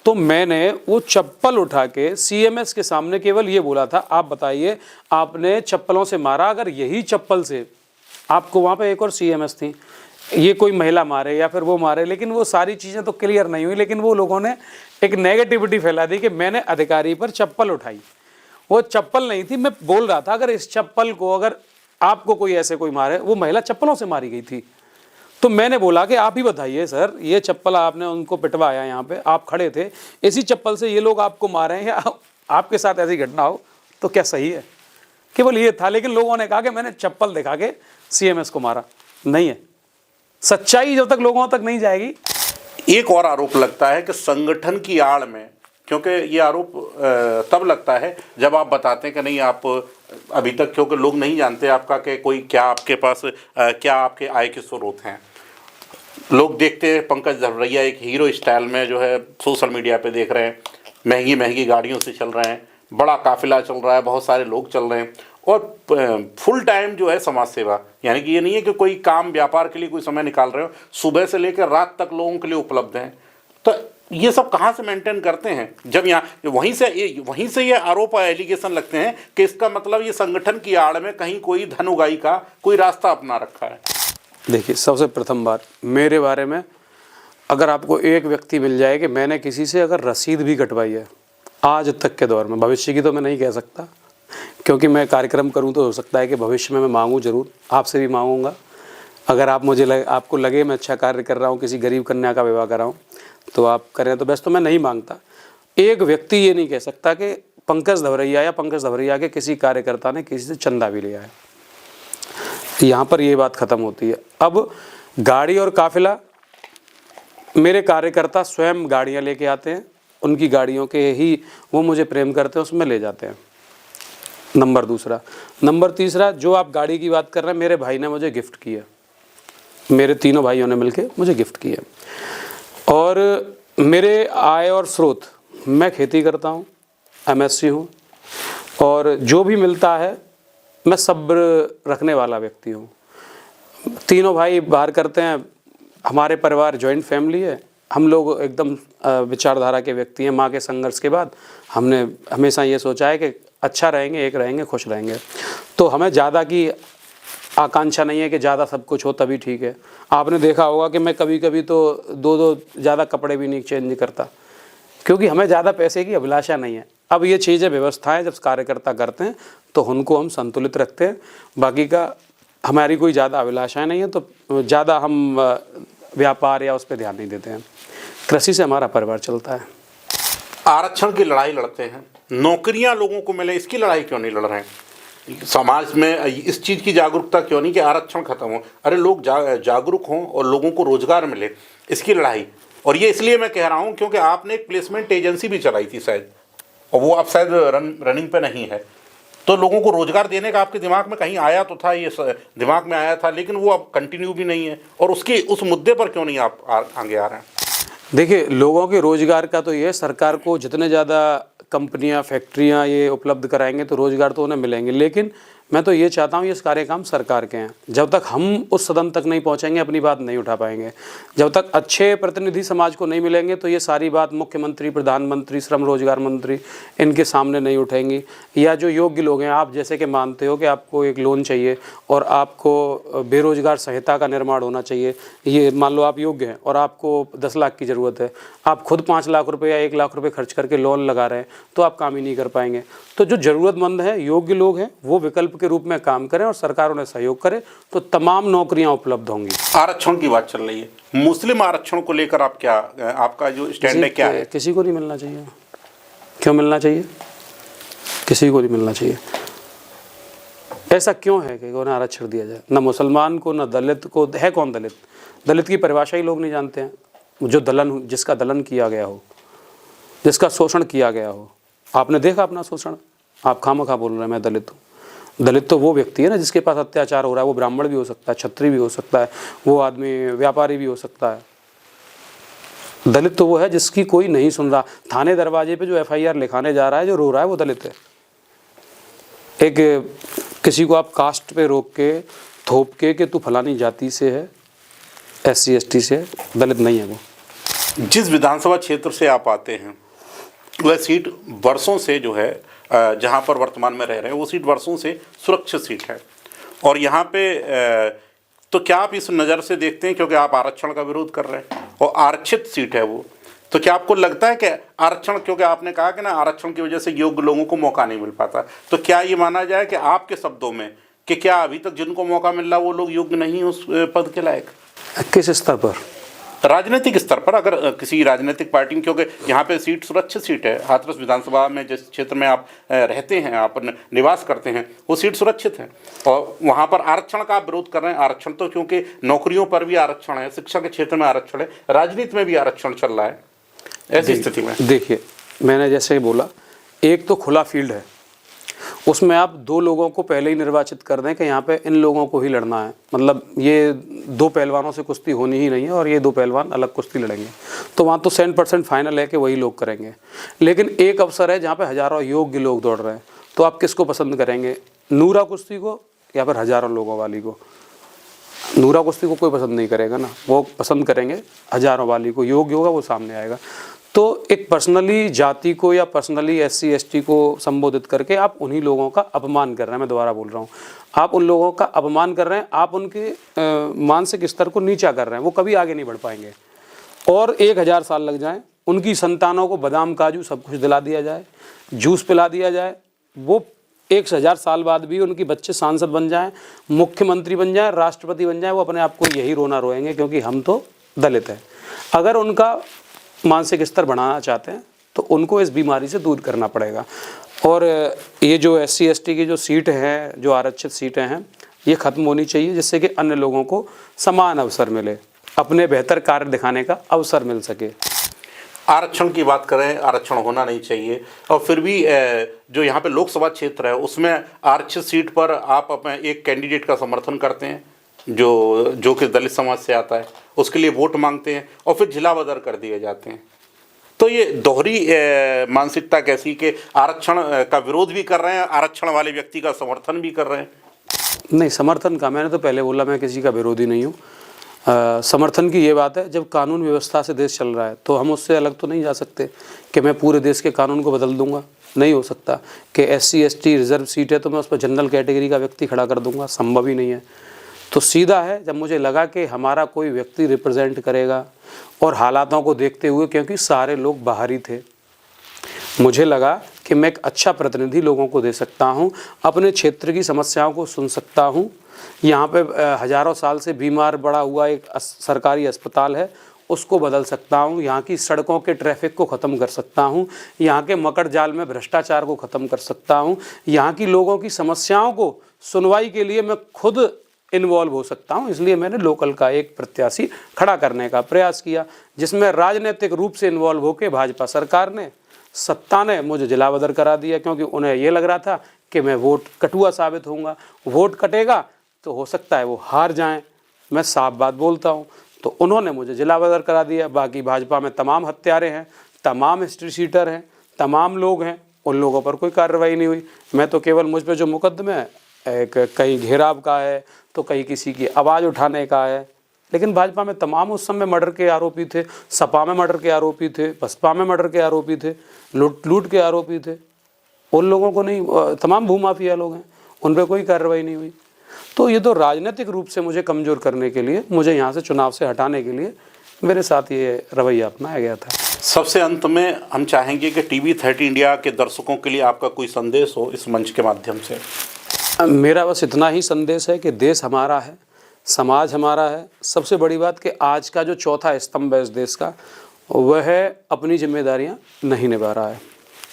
तो मैंने वो चप्पल उठा के सीएमएस के सामने केवल ये बोला था, आप बताइए आपने चप्पलों से मारा, अगर यही चप्पल से आपको, वहाँ पे एक और सीएमएस थी, ये कोई महिला मारे या फिर वो मारे, लेकिन वो सारी चीज़ें तो क्लियर नहीं हुई। लेकिन वो लोगों ने एक नेगेटिविटी फैला दी कि मैंने अधिकारी पर चप्पल उठाई। वो चप्पल नहीं थी। मैं बोल रहा था अगर इस चप्पल को अगर आपको कोई ऐसे कोई मारे, वो महिला चप्पलों से मारी गई थी। तो मैंने बोला कि आप ही बताइए सर, ये चप्पल आपने उनको पिटवाया, यहाँ पे आप खड़े थे, इसी चप्पल से ये लोग आपको मारे हैं, या आपके साथ ऐसी घटना हो तो क्या सही है? केवल ये था। लेकिन लोगों ने कहा कि मैंने चप्पल दिखा के सीएमएस को मारा। नहीं है, सच्चाई जब तक लोगों तक नहीं जाएगी। एक और आरोप लगता है कि संगठन की आड़ में, क्योंकि ये आरोप तब लगता है जब आप बताते हैं कि नहीं आप अभी तक, क्योंकि लोग नहीं जानते आपका कि कोई क्या आपके पास क्या आपके आय के स्रोत हैं। लोग देखते हैं पंकज धवरिया एक हीरो स्टाइल में जो है सोशल मीडिया पे देख रहे हैं, महंगी महंगी गाड़ियों से चल रहे हैं, बड़ा काफिला चल रहा है, बहुत सारे लोग चल रहे हैं और फुल टाइम जो है समाज सेवा, यानी कि ये नहीं है कि कोई काम व्यापार के लिए कोई समय निकाल रहे हो, सुबह से लेकर रात तक लोगों के लिए उपलब्ध हैं। तो ये सब कहाँ से मेंटेन करते हैं? जब यहाँ वहीं से ये आरोप एलिगेशन लगते हैं कि इसका मतलब ये संगठन की आड़ में कहीं कोई धन उगाही का कोई रास्ता अपना रखा है। देखिए, सबसे प्रथम बात मेरे बारे में, अगर आपको एक व्यक्ति मिल जाए कि मैंने किसी से अगर रसीद भी कटवाई है आज तक के दौर में, भविष्य की तो मैं नहीं कह सकता क्योंकि मैं कार्यक्रम करूं तो हो सकता है कि भविष्य में मैं मांगूं, जरूर आपसे भी मांगूंगा। अगर आप आपको लगे मैं अच्छा कार्य कर रहा हूं, किसी गरीब कन्या का विवाह कर रहा हूं, तो आप करें तो बेस्ट। तो मैं नहीं मांगता। एक व्यक्ति ये नहीं कह सकता कि पंकज धवरिया या पंकज धवरिया के किसी कार्यकर्ता ने किसी से चंदा भी लिया है। यहाँ पर ये बात ख़त्म होती है। अब गाड़ी और काफिला, मेरे कार्यकर्ता स्वयं गाड़ियाँ लेके आते हैं, उनकी गाड़ियों के ही वो मुझे प्रेम करते हैं, उसमें ले जाते हैं। नंबर दूसरा। नंबर तीसरा, जो आप गाड़ी की बात कर रहे हैं, मेरे भाई ने मुझे गिफ्ट किया, मेरे तीनों भाइयों ने मिलके मुझे गिफ्ट किया। और मेरे आय और स्रोत, मैं खेती करता हूँ, एमएससी हूँ, और जो भी मिलता है मैं सब्र रखने वाला व्यक्ति हूँ। तीनों भाई बाहर करते हैं, हमारे परिवार जॉइंट फैमिली है, हम लोग एकदम विचारधारा के व्यक्ति हैं। माँ के संघर्ष के बाद हमने हमेशा ये सोचा है कि अच्छा रहेंगे, एक रहेंगे, खुश रहेंगे। तो हमें ज़्यादा की आकांक्षा नहीं है कि ज़्यादा सब कुछ हो तभी ठीक है। आपने देखा होगा कि मैं कभी कभी तो दो ज़्यादा कपड़े भी नहीं चेंज करता, क्योंकि हमें ज़्यादा पैसे की अभिलाषा नहीं है। अब ये चीज़ें व्यवस्थाएं जब कार्यकर्ता करते हैं तो उनको हम संतुलित रखते हैं। बाकी का हमारी कोई ज़्यादा अभिलाषाएं नहीं है, तो ज़्यादा हम व्यापार या उस पर ध्यान नहीं देते हैं। कृषि से हमारा परिवार चलता है। आरक्षण की लड़ाई लड़ते हैं, नौकरियां लोगों को मिले, इसकी लड़ाई क्यों नहीं लड़ रहे हैं? समाज में इस चीज़ की जागरूकता क्यों नहीं कि आरक्षण खत्म हो? अरे लोग जागरूक हों और लोगों को रोजगार मिले, इसकी लड़ाई। और ये इसलिए मैं कह रहा हूँ क्योंकि आपने एक प्लेसमेंट एजेंसी भी चलाई थी शायद, और वो अब शायद रनिंग पे नहीं है। तो लोगों को रोजगार देने का आपके दिमाग में कहीं आया तो था, ये दिमाग में आया था, लेकिन वो अब कंटिन्यू भी नहीं है। और उस मुद्दे पर क्यों नहीं आप आगे आ रहे हैं? देखिए, लोगों के रोजगार का तो ये, सरकार को जितने ज़्यादा कंपनियां, फैक्ट्रियां ये उपलब्ध कराएंगे तो रोजगार तो उन्हें मिलेंगे। लेकिन मैं तो ये चाहता हूँ ये सारे काम सरकार के हैं। जब तक हम उस सदन तक नहीं पहुँचेंगे अपनी बात नहीं उठा पाएंगे। जब तक अच्छे प्रतिनिधि समाज को नहीं मिलेंगे तो ये सारी बात मुख्यमंत्री, प्रधानमंत्री, श्रम रोजगार मंत्री इनके सामने नहीं उठेंगी। या जो योग्य लोग हैं, आप जैसे कि मानते हो कि आपको एक लोन चाहिए और आपको बेरोजगार सहायता का निर्माण होना चाहिए, ये मान लो आप योग्य हैं और आपको 10 लाख की ज़रूरत है, आप खुद 5 लाख रुपए या 1 लाख रुपए खर्च करके लोन लगा रहे हैं तो आप काम ही नहीं कर पाएंगे। तो जो ज़रूरतमंद हैं, योग्य लोग हैं, वो विकल्प के रूप में काम करें और सरकार उन्हें सहयोग करे तो तमाम नौकरियां उपलब्ध होंगी। आरक्षण की बात चल रही है, मुस्लिम आरक्षण को लेकर आप क्या, आपका जो स्टैंड है क्या है? किसी को नहीं मिलना चाहिए। क्यों मिलना चाहिए? किसी को नहीं मिलना चाहिए। ऐसा क्यों है कि उन्हें आरक्षण दिया जाए? ना मुसलमान को, ना दलित को। है कौन दलित? दलित की परिभाषा ही लोग नहीं जानते हैं। जो दलन, जिसका दलन किया गया हो, जिसका शोषण किया गया हो। आपने देखा अपना शोषण? आप खामखा बोल रहे हैं मैं दलित हूँ। दलित तो वो व्यक्ति है ना जिसके पास अत्याचार हो रहा है। वो ब्राह्मण भी हो सकता है, क्षत्रिय भी हो सकता है, वो आदमी व्यापारी भी हो सकता है। दलित तो वो है जिसकी कोई नहीं सुन रहा। थाने दरवाजे पे जो FIR लिखाने जा रहा है, जो रो रहा है, वो दलित है। एक किसी को आप कास्ट पे रोक के थोप के कि तू फलानी जाति से है, SC ST से, दलित नहीं है वो। जिस विधानसभा क्षेत्र से आप आते हैं वह सीट वर्षों से जो है, जहां पर वर्तमान में रह रहे हैं, वो सीट वर्षों से सुरक्षित सीट है। और यहाँ पे तो क्या आप इस नज़र से देखते हैं, क्योंकि आप आरक्षण का विरोध कर रहे हैं और आरक्षित सीट है वो, तो क्या आपको लगता है कि आरक्षण, क्योंकि आपने कहा कि ना आरक्षण की वजह से योग्य लोगों को मौका नहीं मिल पाता, तो क्या ये माना जाए कि आपके शब्दों में कि क्या अभी तक जिनको मौका मिल रहा वो लोग योग्य नहीं उस पद के लायक? किस स्तर पर? राजनीतिक स्तर पर। अगर किसी राजनीतिक पार्टी में, क्योंकि यहाँ पे सीट सुरक्षित सीट है, हाथरस विधानसभा में जिस क्षेत्र में आप रहते हैं, आप निवास करते हैं, वो सीट सुरक्षित है और वहाँ पर आरक्षण का आप विरोध कर रहे हैं। आरक्षण तो क्योंकि नौकरियों पर भी आरक्षण है, शिक्षा के क्षेत्र में आरक्षण है, राजनीति में भी आरक्षण चल रहा है। ऐसी स्थिति में देखिए, मैंने जैसे ही बोला, एक तो खुला फील्ड है, उसमें आप 2 लोगों को पहले ही निर्वाचित कर दें कि यहाँ पे इन लोगों को ही लड़ना है। मतलब ये 2 पहलवानों से कुश्ती होनी ही नहीं है और ये 2 पहलवान अलग कुश्ती लड़ेंगे, तो वहाँ तो 100% फाइनल है कि वही लोग करेंगे। लेकिन एक अवसर है जहाँ पे हज़ारों योग्य लोग दौड़ रहे हैं, तो आप किसको पसंद करेंगे? नूरा कुश्ती को या फिर हज़ारों लोगों वाली को? नूरा कुश्ती को कोई पसंद नहीं करेगा ना, वो पसंद करेंगे हज़ारों वाली को। योग्य होगा वो सामने आएगा। तो एक पर्सनली जाति को या पर्सनली SC ST को संबोधित करके आप उन्हीं लोगों का अपमान कर रहे हैं। मैं दोबारा बोल रहा हूँ, आप उन लोगों का अपमान कर रहे हैं, आप उनके मानसिक स्तर को नीचा कर रहे हैं। वो कभी आगे नहीं बढ़ पाएंगे। और 1000 साल लग जाएं, उनकी संतानों को बादाम काजू सब कुछ दिला दिया जाए, जूस पिला दिया जाए, वो 1000 साल बाद भी उनके बच्चे सांसद बन जाएं, मुख्यमंत्री बन जाएं, राष्ट्रपति बन जाएं, वो अपने आप को यही रोना रोएंगे क्योंकि हम तो दलित हैं। अगर उनका मानसिक स्तर बढ़ाना चाहते हैं तो उनको इस बीमारी से दूर करना पड़ेगा। और ये जो SC ST की जो सीट हैं, जो आरक्षित सीटें हैं, ये ख़त्म होनी चाहिए, जिससे कि अन्य लोगों को समान अवसर मिले, अपने बेहतर कार्य दिखाने का अवसर मिल सके। आरक्षण की बात करें, आरक्षण होना नहीं चाहिए, और फिर भी जो यहाँ पे लोकसभा क्षेत्र है उसमें आरक्षित सीट पर आप अपने एक कैंडिडेट का समर्थन करते हैं जो कि दलित समाज से आता है, उसके लिए वोट मांगते हैं और फिर जिला बदर कर दिए जाते हैं। तो ये दोहरी मानसिकता कैसी कि आरक्षण का विरोध भी कर रहे हैं, आरक्षण वाले व्यक्ति का समर्थन भी कर रहे हैं? नहीं, समर्थन का, मैंने तो पहले बोला मैं किसी का विरोधी नहीं हूँ। समर्थन की ये बात है, जब कानून व्यवस्था से देश चल रहा है तो हम उससे अलग तो नहीं जा सकते कि मैं पूरे देश के कानून को बदल दूंगा। नहीं हो सकता कि SC ST रिजर्व सीट है तो मैं उस पर जनरल कैटेगरी का व्यक्ति खड़ा कर दूंगा, संभव ही नहीं है। तो सीधा है, जब मुझे लगा कि हमारा कोई व्यक्ति रिप्रेजेंट करेगा और हालातों को देखते हुए, क्योंकि सारे लोग बाहरी थे, मुझे लगा कि मैं एक अच्छा प्रतिनिधि लोगों को दे सकता हूं, अपने क्षेत्र की समस्याओं को सुन सकता हूं। यहाँ पे हज़ारों साल से बीमार पड़ा हुआ एक सरकारी अस्पताल है, उसको बदल सकता हूँ। यहाँ की सड़कों के ट्रैफिक को ख़त्म कर सकता हूँ, यहाँ के मकड़ जाल में भ्रष्टाचार को ख़त्म कर सकता हूँ, यहाँ की लोगों की समस्याओं को सुनवाई के लिए मैं खुद इन्वॉल्व हो सकता हूं। इसलिए मैंने लोकल का एक प्रत्याशी खड़ा करने का प्रयास किया, जिसमें राजनीतिक रूप से इन्वॉल्व होकर भाजपा सरकार ने, सत्ता ने मुझे जिला बदर करा दिया, क्योंकि उन्हें ये लग रहा था कि मैं वोट कटुआ साबित होऊंगा, वोट कटेगा तो हो सकता है वो हार जाएं। मैं साफ बात बोलता हूं, तो उन्होंने मुझे जिला बदर करा दिया। बाकी भाजपा में तमाम हत्यारे हैं, तमाम हिस्ट्री शीटर हैं, तमाम लोग हैं, उन लोगों पर कोई कार्रवाई नहीं हुई। मैं तो केवल मुझ पर जो मुकदमे हैं एक कहीं घेराव का है, तो कहीं किसी की आवाज़ उठाने का है। लेकिन भाजपा में तमाम उस समय मर्डर के आरोपी थे, सपा में मर्डर के आरोपी थे, बसपा में मर्डर के आरोपी थे, लूट के आरोपी थे। उन लोगों को नहीं, तमाम भूमाफिया लोग हैं, उन पर कोई कार्रवाई नहीं हुई। तो ये तो राजनीतिक रूप से मुझे कमज़ोर करने के लिए, मुझे यहाँ से चुनाव से हटाने के लिए मेरे साथ ये रवैया अपनाया गया था। सबसे अंत में हम चाहेंगे कि TV30 इंडिया के दर्शकों के लिए आपका कोई संदेश हो इस मंच के माध्यम से। मेरा बस इतना ही संदेश है कि देश हमारा है, समाज हमारा है। सबसे बड़ी बात कि आज का जो चौथा स्तंभ है इस देश का, वह अपनी जिम्मेदारियां नहीं निभा रहा है।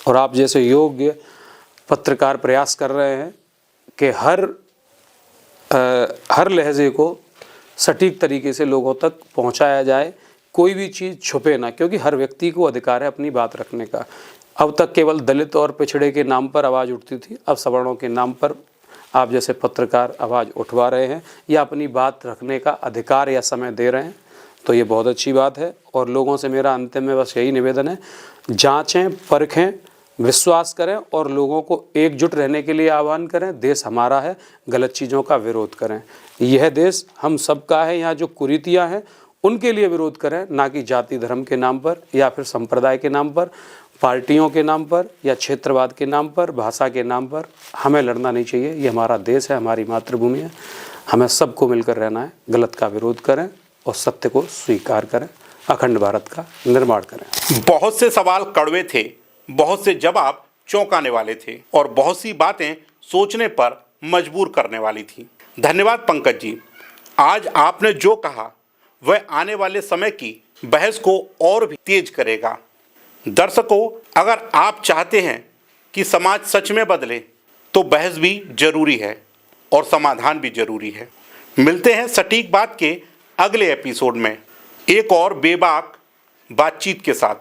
और आप जैसे योग्य पत्रकार प्रयास कर रहे हैं कि हर लहजे को सटीक तरीके से लोगों तक पहुंचाया जाए, कोई भी चीज़ छुपे ना, क्योंकि हर व्यक्ति को अधिकार है अपनी बात रखने का। अब तक केवल दलित और पिछड़े के नाम पर आवाज़ उठती थी, अब सवर्णों के नाम पर आप जैसे पत्रकार आवाज़ उठवा रहे हैं या अपनी बात रखने का अधिकार या समय दे रहे हैं, तो ये बहुत अच्छी बात है। और लोगों से मेरा अंतिम में बस यही निवेदन है, जांचें, परखें, विश्वास करें और लोगों को एकजुट रहने के लिए आह्वान करें। देश हमारा है, गलत चीज़ों का विरोध करें। यह देश हम सबका है, यहाँ जो कुरीतियाँ हैं उनके लिए विरोध करें, ना कि जाति धर्म के नाम पर या फिर संप्रदाय के नाम पर, पार्टियों के नाम पर या क्षेत्रवाद के नाम पर, भाषा के नाम पर। हमें लड़ना नहीं चाहिए, ये हमारा देश है, हमारी मातृभूमि है, हमें सबको मिलकर रहना है। गलत का विरोध करें और सत्य को स्वीकार करें, अखंड भारत का निर्माण करें। बहुत से सवाल कड़वे थे, बहुत से जवाब चौंकाने वाले थे और बहुत सी बातें सोचने पर मजबूर करने वाली थी। धन्यवाद पंकज जी, आज आपने जो कहा वह आने वाले समय की बहस को और भी तेज करेगा। दर्शकों, अगर आप चाहते हैं कि समाज सच में बदले तो बहस भी जरूरी है और समाधान भी जरूरी है। मिलते हैं सटीक बात के अगले एपिसोड में एक और बेबाक बातचीत के साथ।